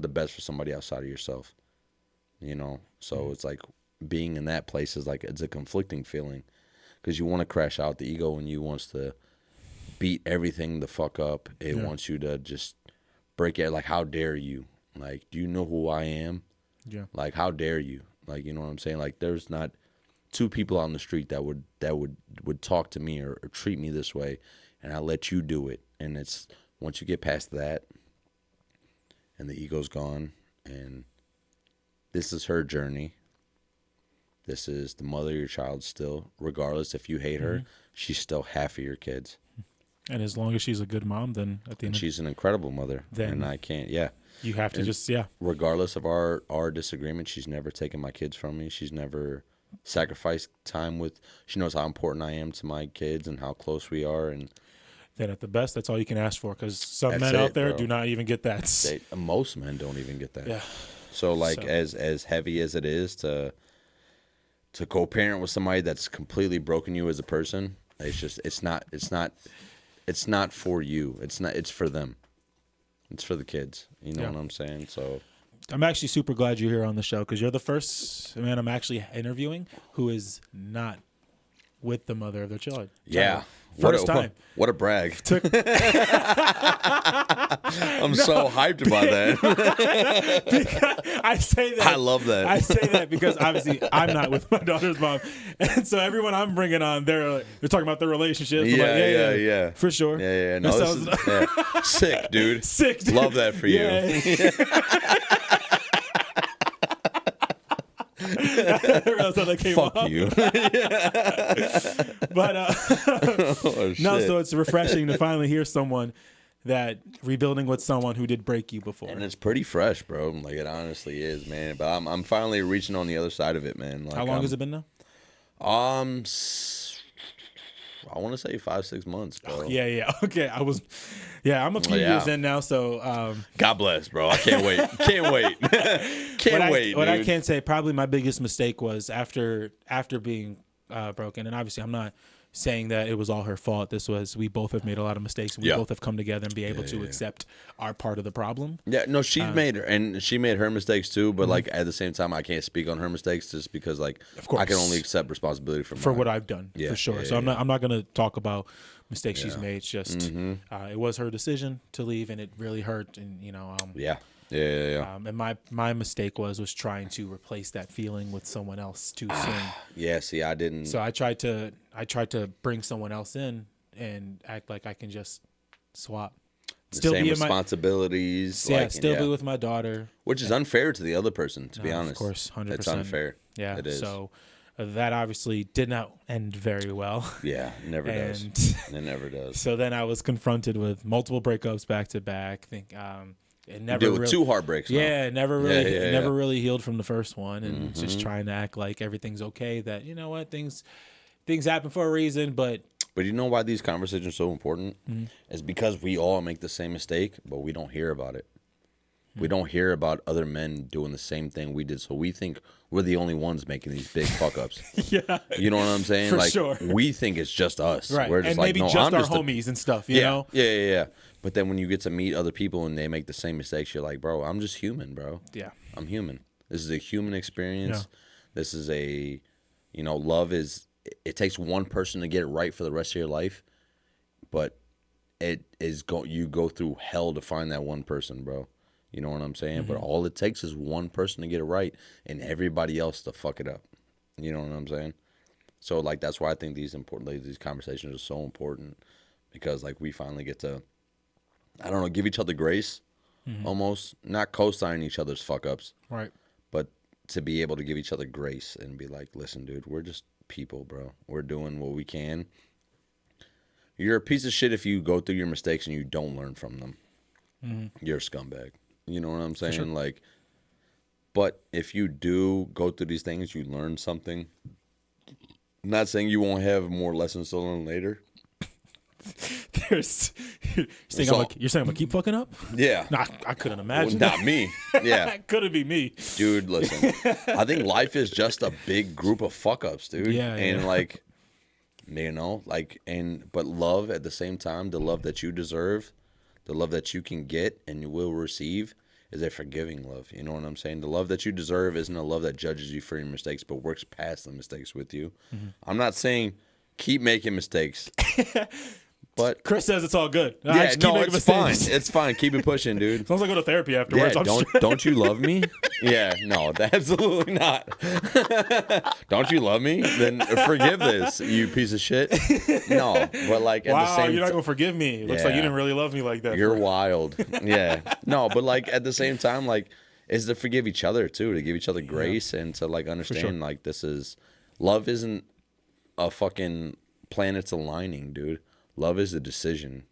the best for somebody outside of yourself. You know? So it's like being in that place is like, it's a conflicting feeling, because you want to crash out. The ego in you wants to beat everything the fuck up. It wants you to just break it. Like, how dare you? Like, do you know who I am? Yeah. Like, how dare you? Like, you know what I'm saying? Like, there's not two people on the street that would talk to me or treat me this way, and I let you do it. And it's once you get past that, and the ego's gone, and this is her journey. This is the mother of your child still. Regardless if you hate her, she's still half of your kids. And as long as she's a good mom, then at the end, she's an incredible mother. Then and I can't. Yeah. You have to Regardless of our disagreement, she's never taken my kids from me. She's never sacrificed time with. She knows how important I am to my kids and how close we are. And then at the best, that's all you can ask for, because some men out there do not even get that. Most men don't even get that. Yeah. So like as heavy as it is to co-parent with somebody that's completely broken you as a person, it's not for you. It's for them. It's for the kids. You know what I'm saying? So I'm actually super glad you're here on the show, because you're the first man I'm actually interviewing who is not with the mother of their child. Yeah. First time. What a brag. I'm so hyped about that. I say that. I love that. I say that because obviously I'm not with my daughter's mom. And so everyone I'm bringing on, they're talking about their relationship. Yeah. For sure. Yeah. No, this is sick, dude. Sick, dude. Love that for you. Yeah. Fuck you. But so it's refreshing to finally hear someone that rebuilding with someone who did break you before. And it's pretty fresh, bro. Like it honestly is, man. But I'm finally reaching on the other side of it, man. Like, How long has it been now? I want to say 5-6 months, bro. Yeah. Okay, I'm a few years in now, so God bless, bro. I can't wait. Can't wait. Can't wait. What I dude. can say, probably my biggest mistake was after being broken, and obviously I'm not saying that it was all her fault. We both have made a lot of mistakes, and we both have come together and be able to accept our part of the problem. Yeah, no, she made her mistakes too, but like at the same time, I can't speak on her mistakes just because like Of course. I can only accept responsibility for what I've done, for sure. So I'm not going to talk about mistakes she's made. It's just it was her decision to leave, and it really hurt. And Yeah. And my mistake was trying to replace that feeling with someone else too soon. Yeah, see, I didn't. So I tried to bring someone else in and act like I can just swap. Still same be responsibilities. Be with my daughter, which is unfair to the other person. To be honest, of course, 100%. It's unfair. Yeah, it is. So that obviously did not end very well. Yeah, it never does. It never does. So then I was confronted with multiple breakups back to back. It never you did with 2 heartbreaks. Yeah, it never really healed from the first one, and just trying to act like everything's okay. That you know what things happen for a reason, but you know why these conversations are so important? It's because we all make the same mistake, but we don't hear about it. We don't hear about other men doing the same thing we did, so we think we're the only ones making these big fuck ups. Yeah, you know what I'm saying? For like sure. We think it's just us, right? We're just and like, maybe no, just I'm our just homies and stuff. You know? Yeah. But then when you get to meet other people and they make the same mistakes, you're like, bro, I'm just human, bro. Yeah, I'm human. This is a human experience. Yeah. This is love is. It takes one person to get it right for the rest of your life, but you go through hell to find that one person, bro. You know what I'm saying? But all it takes is one person to get it right and everybody else to fuck it up. You know what I'm saying? So like that's why I think these conversations are so important, because like we finally get to, I don't know, give each other grace, almost not co-sign each other's fuck ups, right? But to be able to give each other grace and be like, listen, dude, we're just people, bro. We're doing what we can. You're a piece of shit if you go through your mistakes and you don't learn from them. You're a scumbag. You know what I'm saying? Sure. Like, but if you do go through these things, you learn something. I'm not saying you won't have more lessons to learn later. You're saying I'm gonna keep fucking up? Yeah. Nah, I couldn't imagine. Well, not me. Yeah. Couldn't be me. Dude, listen. I think life is just a big group of fuck ups, dude. Yeah. And like, but love at the same time, the love that you deserve, the love that you can get and you will receive, is a forgiving love. You know what I'm saying? The love that you deserve isn't a love that judges you for your mistakes, but works past the mistakes with you. I'm not saying keep making mistakes. But Chris says it's all good. Yeah, it's fine. It's fine. Keep it pushing, dude. As long as I go to therapy afterwards. Yeah, don't you love me? Yeah, no, absolutely not. Don't you love me? Then forgive this, you piece of shit. No, but like at the same you're not gonna forgive me. It looks like you didn't really love me like that. You're wild. Yeah. No, but like at the same time, like is to forgive each other too, to give each other grace and to like understand like love isn't a fucking planets aligning, dude. Love is a decision.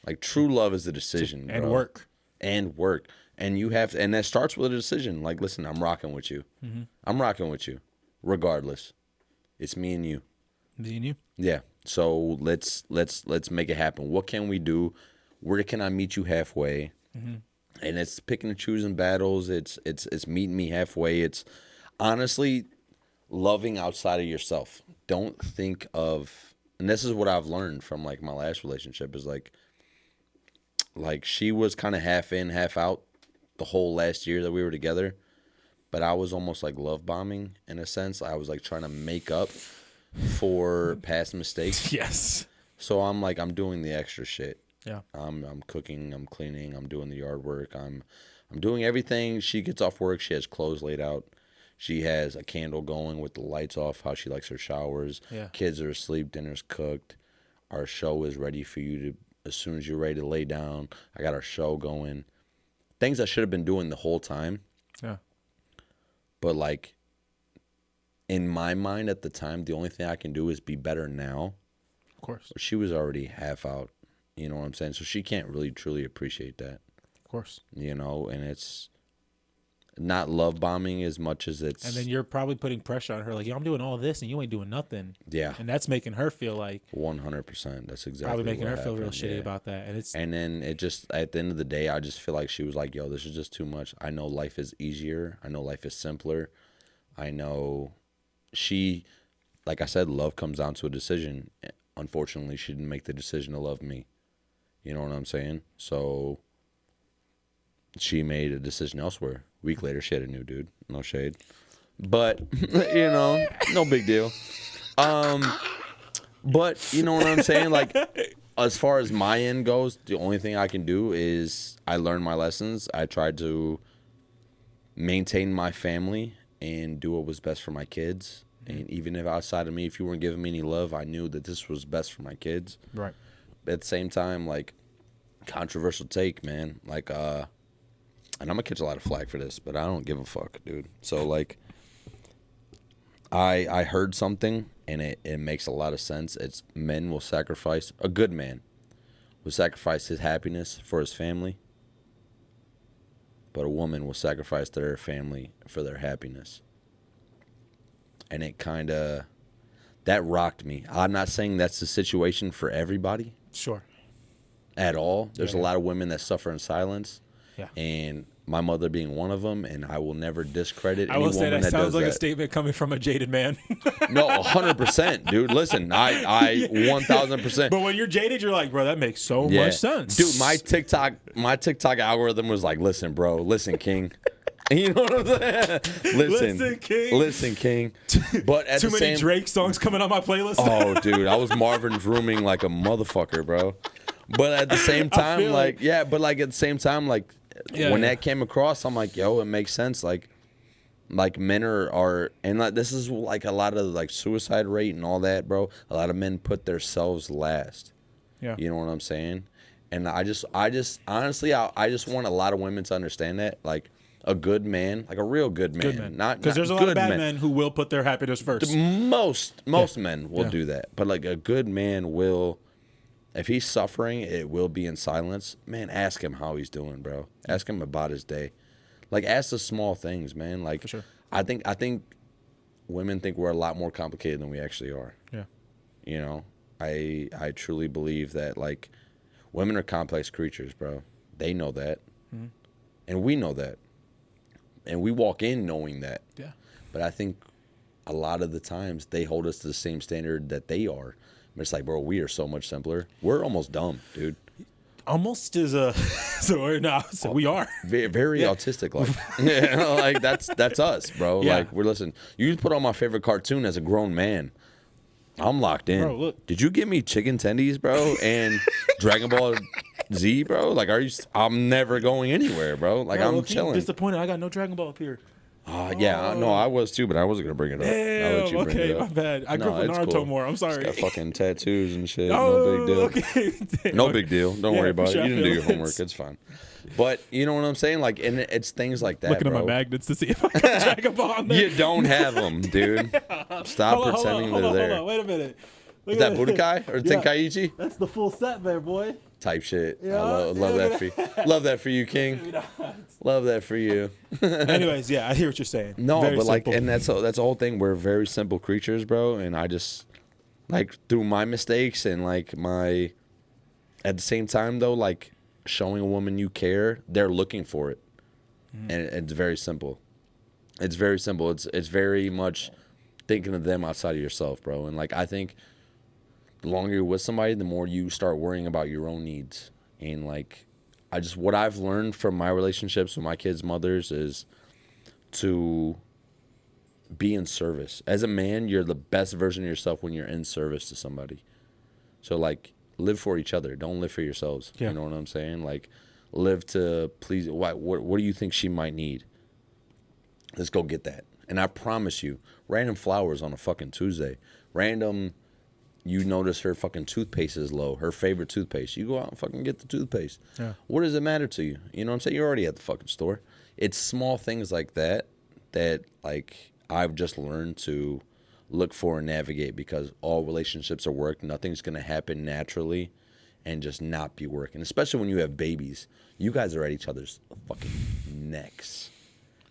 Like true love is a decision, and bro. work. And you have to, and that starts with a decision. Like, listen, I'm rocking with you. I'm rocking with you, regardless. It's me and you. Me and you. Yeah. So let's make it happen. What can we do? Where can I meet you halfway? And it's picking and choosing battles. It's meeting me halfway. It's honestly loving outside of yourself. Don't think of. And this is what I've learned from like my last relationship is like she was kind of half in, half out the whole last year that we were together. But I was almost like love bombing in a sense. I was like trying to make up for past mistakes. Yes. So I'm doing the extra shit. Yeah. I'm cooking, I'm cleaning, I'm doing the yard work. I'm doing everything. She gets off work, she has clothes laid out. She has a candle going with the lights off, how she likes her showers. Yeah. Kids are asleep, dinner's cooked. Our show is ready for you to, as soon as you're ready to lay down. I got our show going. Things I should have been doing the whole time. Yeah. But like, in my mind at the time, the only thing I can do is be better now. Of course. She was already half out. You know what I'm saying? So she can't really truly appreciate that, Of course. you know, and it's not love bombing as much as it's. And then you're probably putting pressure on her, like, yo, I'm doing all this and you ain't doing nothing. Yeah. And that's making her feel like 100%. That's exactly probably making what her feel real happened, shitty yeah. about that. And then it just, at the end of the day, I just feel like she was like, yo, this is just too much. I know life is easier. I know life is simpler. I know like I said, love comes down to a decision. Unfortunately, she didn't make the decision to love me. You know what I'm saying? So she made a decision elsewhere. A week later, she had a new dude. No shade. But, no big deal. But you know what I'm saying? Like, as far as my end goes, the only thing I can do is I learned my lessons. I tried to maintain my family and do what was best for my kids. And even if outside of me, if you weren't giving me any love, I knew that this was best for my kids. right. But at the same time, like, controversial take, man. Like, and I'm gonna catch a lot of flack for this, but I don't give a fuck, dude. So, like, I heard something, and it makes a lot of sense. It's a good man will sacrifice his happiness for his family, but a woman will sacrifice their family for their happiness. And it kind of, that rocked me. I'm not saying that's the situation for everybody Sure. at all. There's Yeah. a lot of women that suffer in silence. Yeah. And my mother being one of them, and I will never discredit I any will say woman that sounds does like that. a statement coming from a jaded man. No, 100%, dude. Listen, I 1,000%. But when you're jaded, you're like, bro, that makes so Yeah. much sense. Dude, my TikTok algorithm was like, listen, bro, listen, King. You know what I'm saying? Listen, King. Listen, King. But at Too the many same Drake songs coming on my playlist. Oh, dude, I was Marvin's rooming like a motherfucker, bro. But at the same time, feel like, it. yeah, but like at the same time, like Yeah, when yeah. that came across, I'm like, yo, it makes sense. Like men are and like this is like a lot of like suicide rate and all that, bro. A lot of men put themselves last. Yeah. You know what I'm saying? And I just honestly, I just want a lot of women to understand that, like a good man, like a real good man, Good man. not Because there's a lot of good bad men who will put their happiness first. Most men will Yeah. do that, but like a good man will, if he's suffering, it will be in silence. Man, ask him how he's doing, bro. Ask him about his day. Like, ask the small things, man. Like, For sure. I think women think we're a lot more complicated than we actually are. Yeah. You know, I truly believe that, like, women are complex creatures, bro. They know that, and we know that, and we walk in knowing that. Yeah. But I think a lot of the times they hold us to the same standard that they are. It's like, bro, we are so much simpler. We're almost dumb, dude. Almost is a so no, so we are. Very autistic, like, you know, like that's us, bro. Yeah. Like, we're listening. You put on my favorite cartoon as a grown man. I'm locked in. Bro, look. Did you give me chicken tendies, bro, and Dragon Ball Z, bro? Like, I'm never going anywhere, bro. Like, Bro, I'm low-key chilling. Disappointed. I got no Dragon Ball up here. Yeah, no, I was too, but I wasn't gonna bring it up. I'll let Damn. you bring Okay, it my up. bad. I grew up with it's Naruto cool. more. I'm sorry. Got fucking tattoos and shit. Oh, No big deal. okay. No big deal. Don't Yeah, worry about for it. sure, You I didn't do feel your it. homework. It's fine. But you know what I'm saying? Like, and it's things like that, Looking bro. at my magnets to see if I got Dragon Ball on there. You don't have them, dude. Stop pretending they're there. Hold on. Wait a minute. Look Is that at Budokai or Yeah. Tenkaichi? That's the full set there, boy. Type shit. Yeah, I love that for you. Love that for you, King. Love that for you. Anyways, yeah, I hear what you're saying. No, Very but like, simple. and that's the whole thing. We're very simple creatures, bro. And I just, like, through my mistakes and like at the same time though, like showing a woman you care, they're looking for it, and it's very simple. It's very simple. It's very much thinking of them outside of yourself, bro. And like, I think the longer you're with somebody, the more you start worrying about your own needs. And like, what I've learned from my relationships with my kids' mothers is to be in service. As a man, you're the best version of yourself when you're in service to somebody. So like, live for each other. Don't live for yourselves. Yeah. You know what I'm saying? Like, live to please. What do you think she might need? Let's go get that. And I promise you, random flowers on a fucking Tuesday. Random, you notice her fucking toothpaste is low, her favorite toothpaste. You go out and fucking get the toothpaste. Yeah. What does it matter to you? You know what I'm saying? You're already at the fucking store. It's small things like that like I've just learned to look for and navigate, because all relationships are work. Nothing's going to happen naturally. and just not be working. Especially when you have babies. You guys are at each other's fucking necks.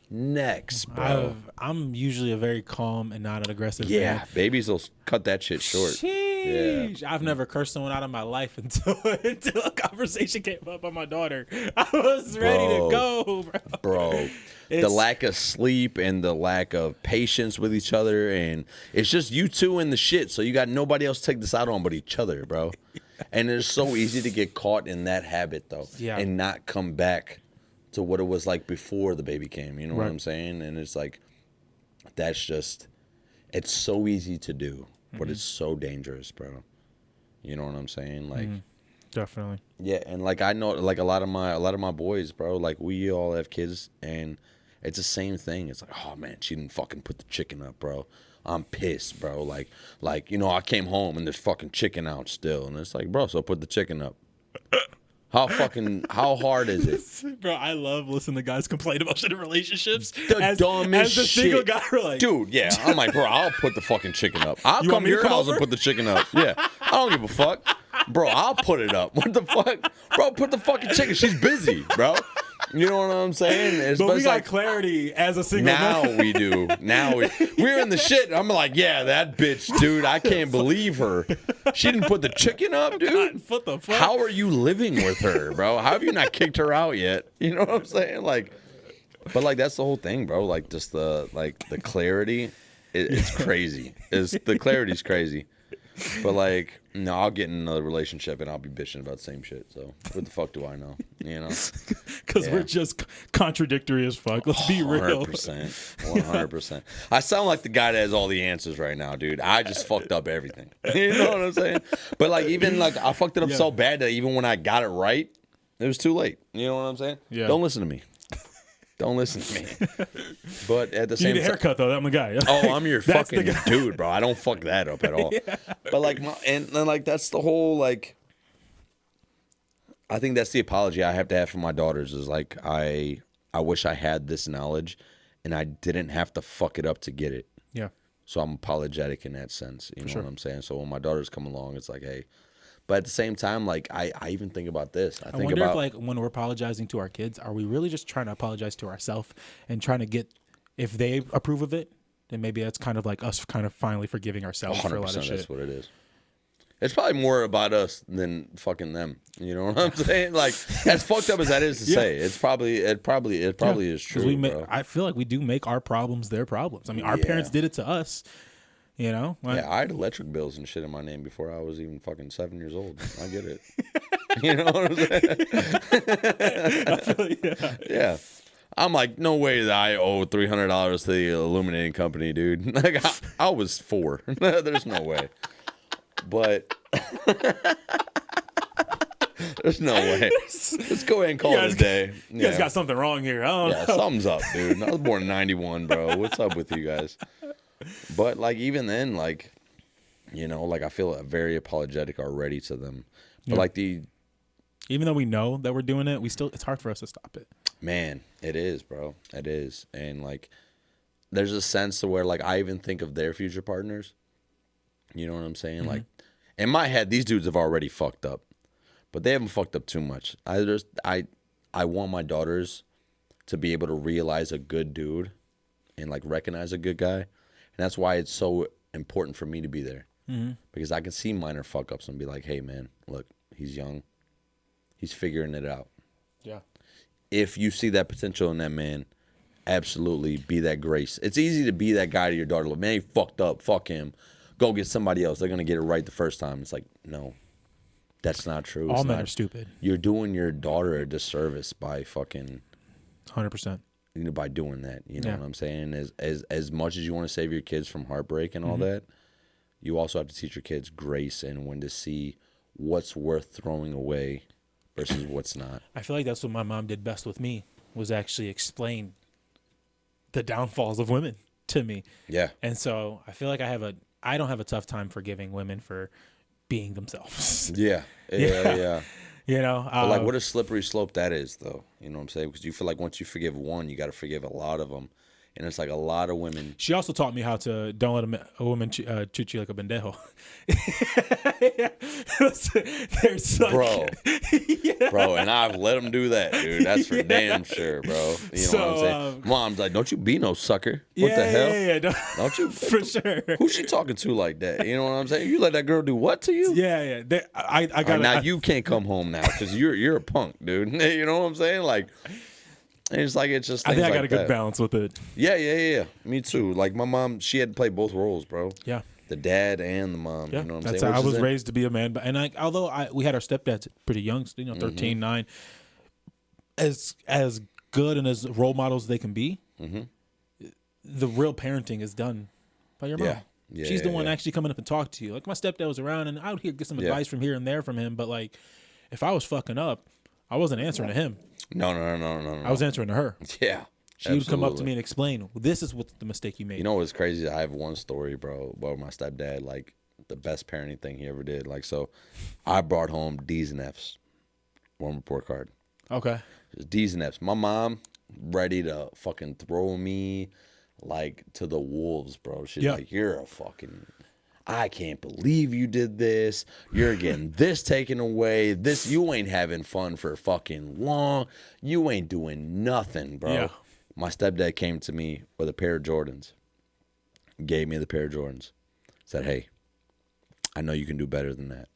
Bro. I'm usually a very calm and not an aggressive Yeah, man. babies will cut that shit short. Sheesh. I've never cursed someone out of my life until a conversation came up on my daughter. I was ready to go, bro. The lack of sleep and the lack of patience with each other, and it's just you two in the shit. So you got nobody else to take this out on but each other, bro. And it's so easy to get caught in that habit, though, and not come back to what it was like before the baby came. You know what I'm saying? And it's like, that's just, it's so easy to do, but it's so dangerous, bro. You know what I'm saying? Like, definitely. Yeah, and like I know, like a lot of my boys, bro. Like we all have kids, and it's the same thing. It's like, oh man, she didn't fucking put the chicken up, bro. I'm pissed, bro. Like I came home and there's fucking chicken out still, and it's like, bro, so put the chicken up. How hard is it? Bro, I love listening to guys complain about shit in relationships. The dumbest as a single shit. guy, we're like, dude, yeah. I'm like, bro, I'll put the fucking chicken up. I'll come to your house and put the chicken up. Yeah. I don't give a fuck. Bro, I'll put it up. What the fuck? Bro, put the fucking chicken. She's busy, bro. You know what I'm saying? But we got clarity as a single now man. We do. Now we're in the shit. I'm like, yeah, that bitch, dude. I can't believe her. She didn't put the chicken up, dude. God, what the fuck? How are you living with her, bro? How have you not kicked her out yet? You know what I'm saying? Like, but like that's the whole thing, bro. Like just the clarity. It's crazy. The clarity's crazy. But like, no, I'll get in another relationship and I'll be bitching about the same shit. So what the fuck do I know? You know? Because we're just contradictory as fuck. Let's be real. 100%. I sound like the guy that has all the answers right now, dude. I just fucked up everything. You know what I'm saying? But like, even like, I fucked it up so bad that even when I got it right, it was too late. You know what I'm saying? Yeah. Don't listen to me. Don't listen to me. But at the same time, you need a haircut though. I'm the guy. Oh, I'm your fucking dude, bro. I don't fuck that up at all. Yeah. But like, and like that's the whole like. I think that's the apology I have to have for my daughters. Is like I wish I had this knowledge, and I didn't have to fuck it up to get it. Yeah. So I'm apologetic in that sense. You know what I'm saying? So when my daughters come along, it's like, hey. But at the same time, like I even think about this. I wonder if like when we're apologizing to our kids, are we really just trying to apologize to ourselves and trying to get, if they approve of it, then maybe that's kind of like us kind of finally forgiving ourselves for a lot of shit. That's what it is. It's probably more about us than fucking them. You know what I'm saying? Like as fucked up as that is to say, it probably is true. Bro. I feel like we do make our problems their problems. I mean, our parents did it to us. You know? Like, I had electric bills and shit in my name before I was even fucking 7 years old. I get it. You know what I'm saying? Yeah. I'm like, no way that I owe $300 to the illuminating company, dude. Like, I was 4. There's no way. But there's no way. Let's go ahead and call it a day. You guys got something wrong here. I don't know. Something's up, dude. I was born in 91, bro. What's up with you guys? But like even then, like, you know, like I feel very apologetic already to them. But like even though we know that we're doing it, it's hard for us to stop it. Man, it is, bro. It is. And like there's a sense to where like I even think of their future partners. You know what I'm saying? Mm-hmm. Like in my head, these dudes have already fucked up. But they haven't fucked up too much. I want my daughters to be able to realize a good dude and like recognize a good guy. And that's why it's so important for me to be there. Mm-hmm. Because I can see minor fuck ups and be like, hey, man, look, he's young. He's figuring it out. Yeah. If you see that potential in that man, absolutely be that grace. It's easy to be that guy to your daughter. Like, man, he fucked up. Fuck him. Go get somebody else. They're going to get it right the first time. It's like, no, that's not true. All men are stupid. You're doing your daughter a disservice by fucking 100%. You know, by doing that, you know what I'm saying? As much as you want to save your kids from heartbreak and all that, you also have to teach your kids grace and when to see what's worth throwing away versus what's not. I feel like that's what my mom did best with me, was actually explain the downfalls of women to me. Yeah. And so I feel like I don't have a tough time forgiving women for being themselves. Yeah. You know, but like what a slippery slope that is, though. You know what I'm saying? Because you feel like once you forgive one, you got to forgive a lot of them, And it's like a lot of women. She also taught me how to don't let a woman treat you like a pendejo. There's such, Bro. yeah. Bro, and I've let them do that, dude. That's for damn sure, bro. You know what I'm saying? Mom's like, don't you be no sucker. What the hell? Yeah, Don't you? For sure. Who's she talking to like that? You know what I'm saying? You let that girl do what to you? Yeah. I got now you can't come home now because you're a punk, dude. You know what I'm saying? Like, and it's just. I think I got like a good that. balance with it. Yeah. Me too. Like my mom, she had to play both roles, bro. Yeah. The dad and the mom. Yeah, You know what I'm that's saying? how I was raised to be a man. And although we had our stepdads pretty young, 13, 9, as good and as role models they can be, the real parenting is done by your mom. Yeah, She's the one actually coming up and talk to you. Like my stepdad was around, and I would get some advice from here and there from him. But like, if I was fucking up, I wasn't answering to him. No. I was answering to her. Yeah. She would come up to me and explain, this is what the mistake you made. You know what's crazy? I have one story, bro, about my stepdad, like the best parenting thing he ever did. Like, so I brought home D's and F's, one report card. Okay. D's and F's. My mom ready to fucking throw me like to the wolves, bro. She's like, you're a fucking, I can't believe you did this. You're getting this taken away. This, you ain't having fun for fucking long. You ain't doing nothing, bro. Yeah. My stepdad came to me with a pair of Jordans, gave me the pair of Jordans, said, hey, I know you can do better than that.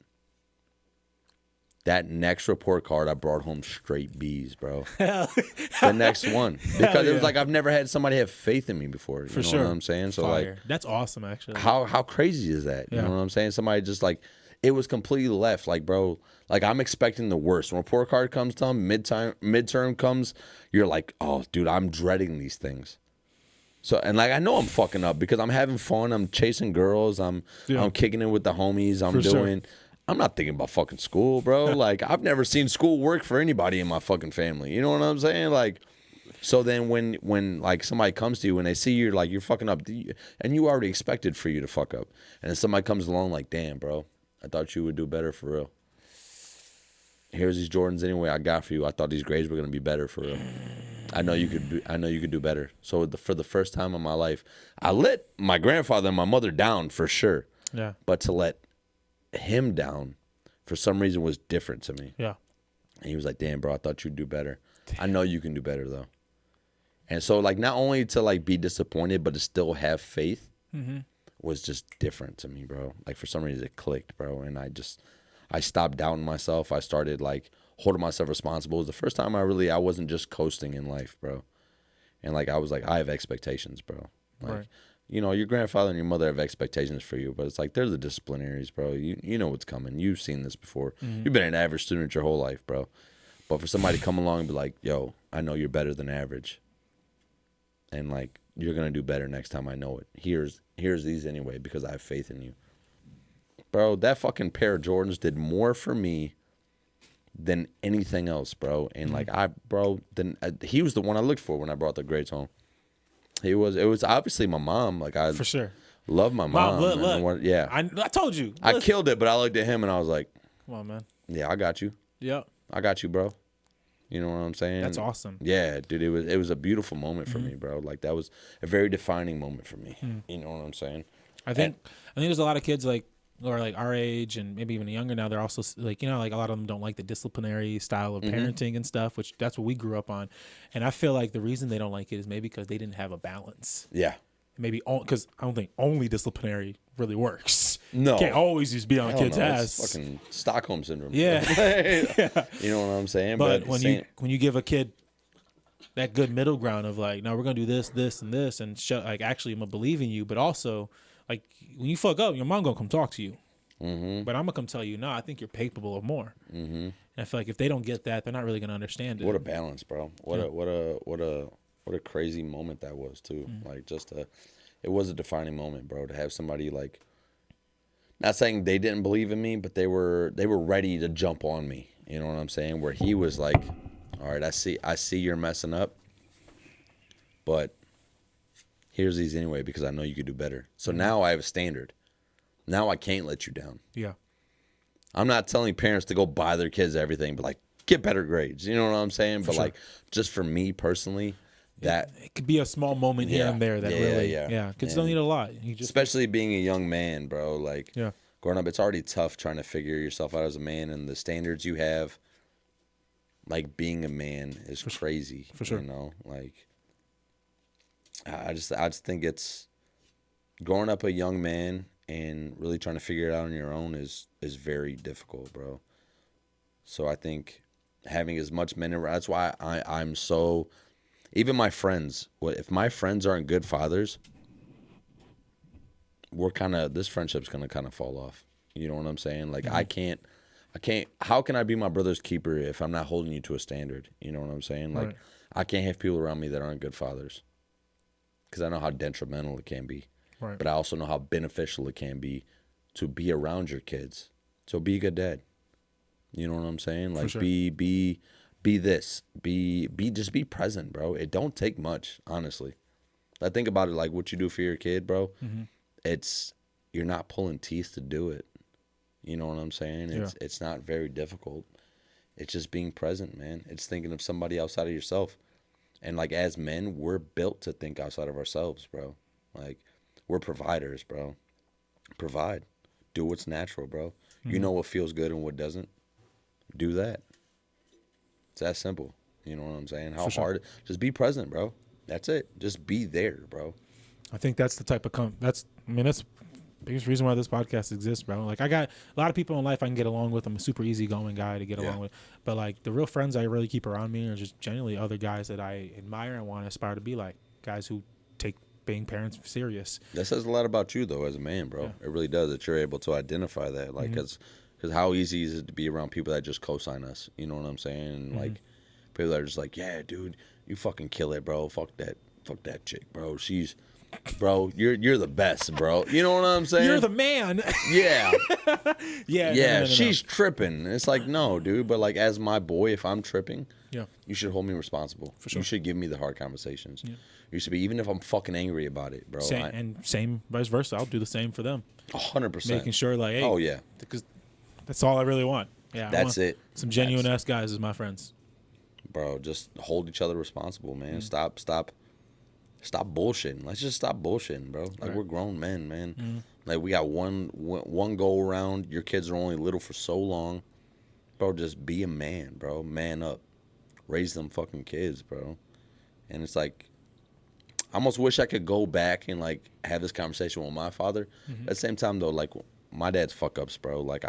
That next report card, I brought home straight B's, bro. The next one. Because it was like I've never had somebody have faith in me before. You know what I'm saying? So like, that's awesome, actually. How crazy is that? You know what I'm saying? Somebody just like, it was completely left. Like, bro, like I'm expecting the worst. When report card comes to them, midterm comes, you're like, oh, dude, I'm dreading these things. So, and like, I know I'm fucking up because I'm having fun. I'm chasing girls. I'm kicking it with the homies. I'm not thinking about fucking school, bro. Like, I've never seen school work for anybody in my fucking family. You know what I'm saying? Like, so then when like somebody comes to you and they see you're like, you're fucking up, and you already expected for you to fuck up. And then somebody comes along like, damn, bro, I thought you would do better for real. Here's these Jordans anyway I got for you. I thought these grades were going to be better for real. I know you could do better. So for the first time in my life, I let my grandfather and my mother down for sure. Yeah. But to let him down for some reason was different to me. Yeah. And he was like, damn, bro, I thought you'd do better. I know you can do better though. And so like not only to like be disappointed, but to still have faith was just different to me, bro. Like for some reason it clicked, bro. And I stopped doubting myself. I started like holding myself responsible. It was the first time I wasn't just coasting in life, bro. And like I was like, I have expectations, bro. Like, you know, your grandfather and your mother have expectations for you, but it's like they're the disciplinaries, bro. You know what's coming. You've seen this before. You've been an average student your whole life, bro. But for somebody to come along and be like, yo, I know you're better than average. And like, you're going to do better next time, I know it. Here's these anyway because I have faith in you. Bro, that fucking pair of Jordans did more for me than anything else, bro. And like, he was the one I looked for when I brought the grades home. It was obviously my mom. Like I for sure love my mom. Look. Yeah, I told you. I killed it, but I looked at him and I was like, "Come on, man. Yeah, I got you. Yeah, I got you, bro. You know what I'm saying? That's awesome. Yeah, dude. It was a beautiful moment for me, bro. Like that was a very defining moment for me. You know what I'm saying? I think there's a lot of kids like or like our age and maybe even younger now. They're also like, you know, like a lot of them don't like the disciplinary style of parenting and stuff, which that's what we grew up on. And I feel like the reason they don't like it is maybe because they didn't have a balance. Yeah. Maybe because I don't think only disciplinary really works. No. You can't always just be on a kid's ass. It's fucking Stockholm syndrome. Yeah. You know what I'm saying? But when you give a kid that good middle ground of like, no, we're gonna do this, this, and this, and like actually I'm gonna believe in you, but also like when you fuck up, your mom gonna come talk to you. But I'm gonna come tell you, no, I think you're capable of more. And I feel like if they don't get that, they're not really gonna understand it. What a balance, bro. What a crazy moment that was too. Like it was a defining moment, bro. To have somebody like, not saying they didn't believe in me, but they were ready to jump on me. You know what I'm saying? Where he was like, all right, I see you're messing up, but here's these anyway because I know you could do better. So now I have a standard. Now I can't let you down. Yeah. I'm not telling parents to go buy their kids everything, but like get better grades. You know what I'm saying? But like just for me personally, that it could be a small moment here and there that really, kids don't And need a lot. You just, especially being a young man, bro. Like yeah, growing up, it's already tough trying to figure yourself out as a man, and the standards you have. Like being a man is crazy, for sure. you know. Like I just think it's growing up a young man and really trying to figure it out on your own is very difficult, bro. So I think having as much men around, that's why I'm so, even my friends, if my friends aren't good fathers, this friendship's gonna kind of fall off. You know what I'm saying? Like I can't, how can I be my brother's keeper if I'm not holding you to a standard? You know what I'm saying? Like Right. I can't have people around me that aren't good fathers because I know how detrimental it can be. Right. But I also know how beneficial it can be to be around your kids. So be a good dad. You know what I'm saying? Like sure. be this. Just be present, bro. It don't take much, honestly. I think about it like what you do for your kid, bro. Mm-hmm. It's you're not pulling teeth to do it. You know what I'm saying? It's not very difficult. It's just being present, man. It's thinking of somebody outside of yourself. And like as men, we're built to think outside of ourselves, bro. Like we're providers, bro. Provide. Do what's natural, bro. You know what feels good and what doesn't. Do that. It's that simple. You know what I'm saying? How hard? Just be present, bro. That's it. Just be there, bro. I think that's the type of that's the biggest reason why this podcast exists, bro. Like I got a lot of people in life I can get along with. I'm a super easygoing guy to get along with. But like the real friends I really keep around me are just genuinely other guys that I admire and want to aspire to be like. Guys who take being parents serious. That says a lot about you, though, as a man, bro. It really does. That you're able to identify that. Like, because how easy is it to be around people that just co-sign us? You know what I'm saying? Like, people that are just like, yeah, dude, you fucking kill it, bro. Fuck that chick, bro. Bro, you're the best, bro. You know what I'm saying? You're the man. Yeah. Yeah. No. She's tripping. It's like, no, dude. But like, as my boy, if I'm tripping, you should hold me responsible. For sure. You should give me the hard conversations. Yeah. You should be, even if I'm fucking angry about it, bro. Same vice versa. I'll do the same for them. 100%. Making sure, like, hey, oh yeah, because that's all I really want. Yeah, that's it. Some genuine ass guys as my friends. Bro, just hold each other responsible, man. Stop bullshitting. Let's just stop bullshitting, bro. Like we're grown men, man. Like we got one go around. Your kids are only little for so long, bro. Just be a man, bro. Man up, raise them fucking kids, bro. And it's like, I almost wish I could go back and like have this conversation with my father. At the same time, though, like my dad's fuck ups, bro. Like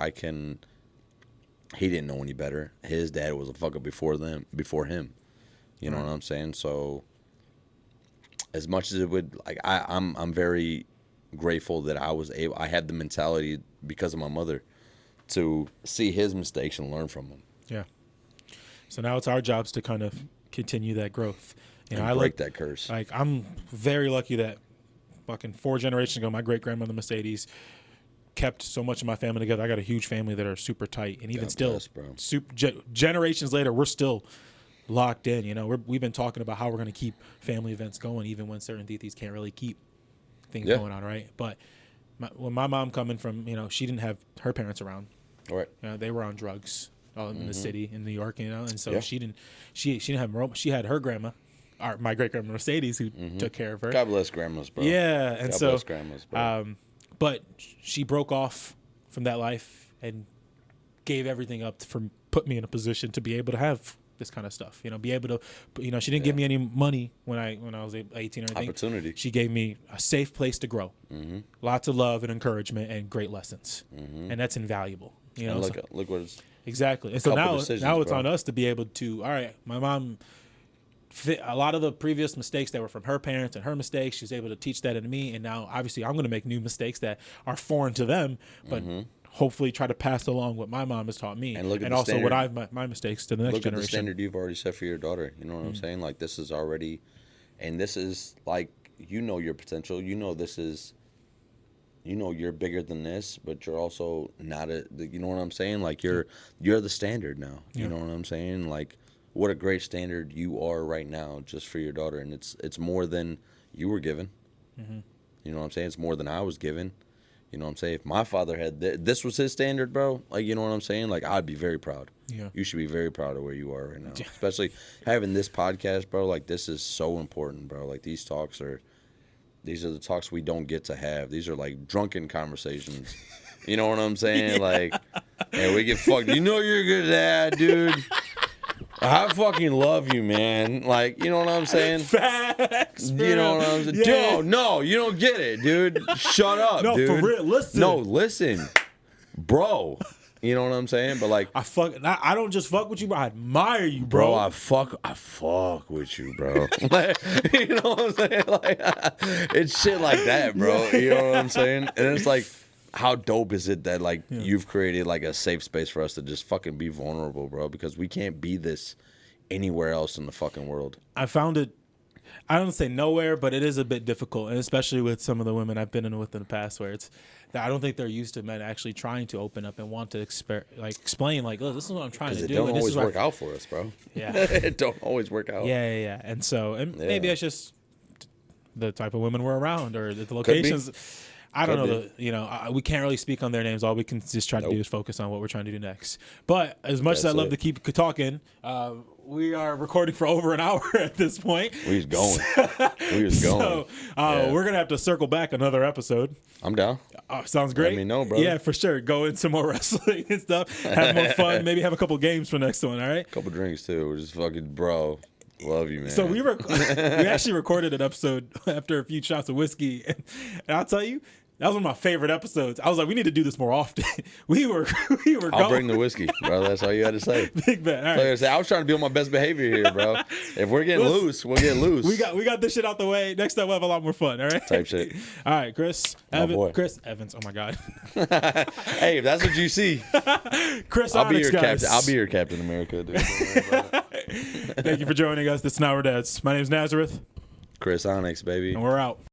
he didn't know any better. His dad was a fuck up before him. You know what I'm saying? So as much as it would, like, I'm very grateful that I had the mentality because of my mother to see his mistakes and learn from them. Yeah. So now it's our jobs to kind of continue that growth. You know, and break that curse. Like I'm very lucky that fucking 4 generations ago, my great grandmother Mercedes kept so much of my family together. I got a huge family that are super tight, and even God still, bless, bro. Generations later, we're still locked in. You know, we've been talking about how we're going to keep family events going, even when certain deities can't really keep things going on, right? But when my mom coming from, you know, she didn't have her parents around. All right. You know, they were on drugs in the city in New York, you know, and so she didn't have she had her grandma. My great grandma Mercedes, who took care of her. God bless grandmas, bro. Yeah, and God bless grandmas, bro. But she broke off from that life and gave everything up put me in a position to be able to have this kind of stuff. You know, be able to, you know, she didn't give me any money when I was 18 or anything. Opportunity. She gave me a safe place to grow, lots of love and encouragement and great lessons, and that's invaluable. You know, and look what it's exactly. And so now it's bro. on us to be able to. All right, my mom. A lot of the previous mistakes that were from her parents and her mistakes, she's able to teach that into me. And now, obviously, I'm going to make new mistakes that are foreign to them, but hopefully try to pass along what my mom has taught me, and also standard, what my mistakes to the next generation. Look at the standard you've already set for your daughter. You know what I'm saying? Like this is already, and this is like, you know, your potential. You know, you're bigger than this, but you're also not you know what I'm saying? Like you're the standard now. You know what I'm saying? Like, what a great standard you are right now just for your daughter. And it's more than you were given. You know what I'm saying? It's more than I was given. You know what I'm saying? If my father had this was his standard, bro, like, you know what I'm saying? Like, I'd be very proud. Yeah. You should be very proud of where you are right now. Especially having this podcast, bro. Like, this is so important, bro. Like, these are the talks we don't get to have. These are like drunken conversations. You know what I'm saying? Like, hey, we get fucked. You know you're a good dad, dude. I fucking love you, man. Like, you know what I'm saying? Facts. You know what I'm saying? Yeah. No, you don't get it, dude. Shut up, No, dude. for real. Listen. No, listen. Bro. You know what I'm saying? But like, I don't just fuck with you, bro. I admire you, bro, bro. I fuck with you, bro. Like, you know what I'm saying? Like, it's shit like that, bro. You know what I'm saying? And it's like, how dope is it that like you've created like a safe space for us to just fucking be vulnerable, bro? Because we can't be this anywhere else in the fucking world. I found it, I don't say nowhere, but it is a bit difficult, and especially with some of the women I've been in with in the past, where it's that I don't think they're used to men actually trying to open up and want to explain, like, oh, this is what I'm trying to do. It don't and always this is work out for us, bro. Yeah. It don't always work out. Yeah. And so, maybe it's just the type of women we're around or the locations. I don't know. We can't really speak on their names. All we can just try to do is focus on what we're trying to do next. But as much as I love to keep talking, we are recording for over an hour at this point. We was going. So we're going to have to circle back another episode. I'm down. Sounds great. Let me know, bro. Yeah, for sure. Go into more wrestling and stuff. Have more fun. Maybe have a couple games for next one, all right? Couple drinks, too. We're just fucking, bro. Love you, man. So we actually recorded an episode after a few shots of whiskey. And I'll tell you, that was one of my favorite episodes. I was like, we need to do this more often. we were I'll bring the whiskey, bro. That's all you had to say. Big bet. All right. I was trying to be on my best behavior here, bro. If we're getting loose, we'll get loose. We got this shit out the way. Next time we'll have a lot more fun, all right? Type shit. All right, Chris Evans. Oh my God. Hey, if that's what you see, Chris I'll be your guys. captain. I'll be your Captain America, dude. Thank you for joining us. This is Now We're Dads. My name's Nazareth. Chris Onyx, baby. And we're out.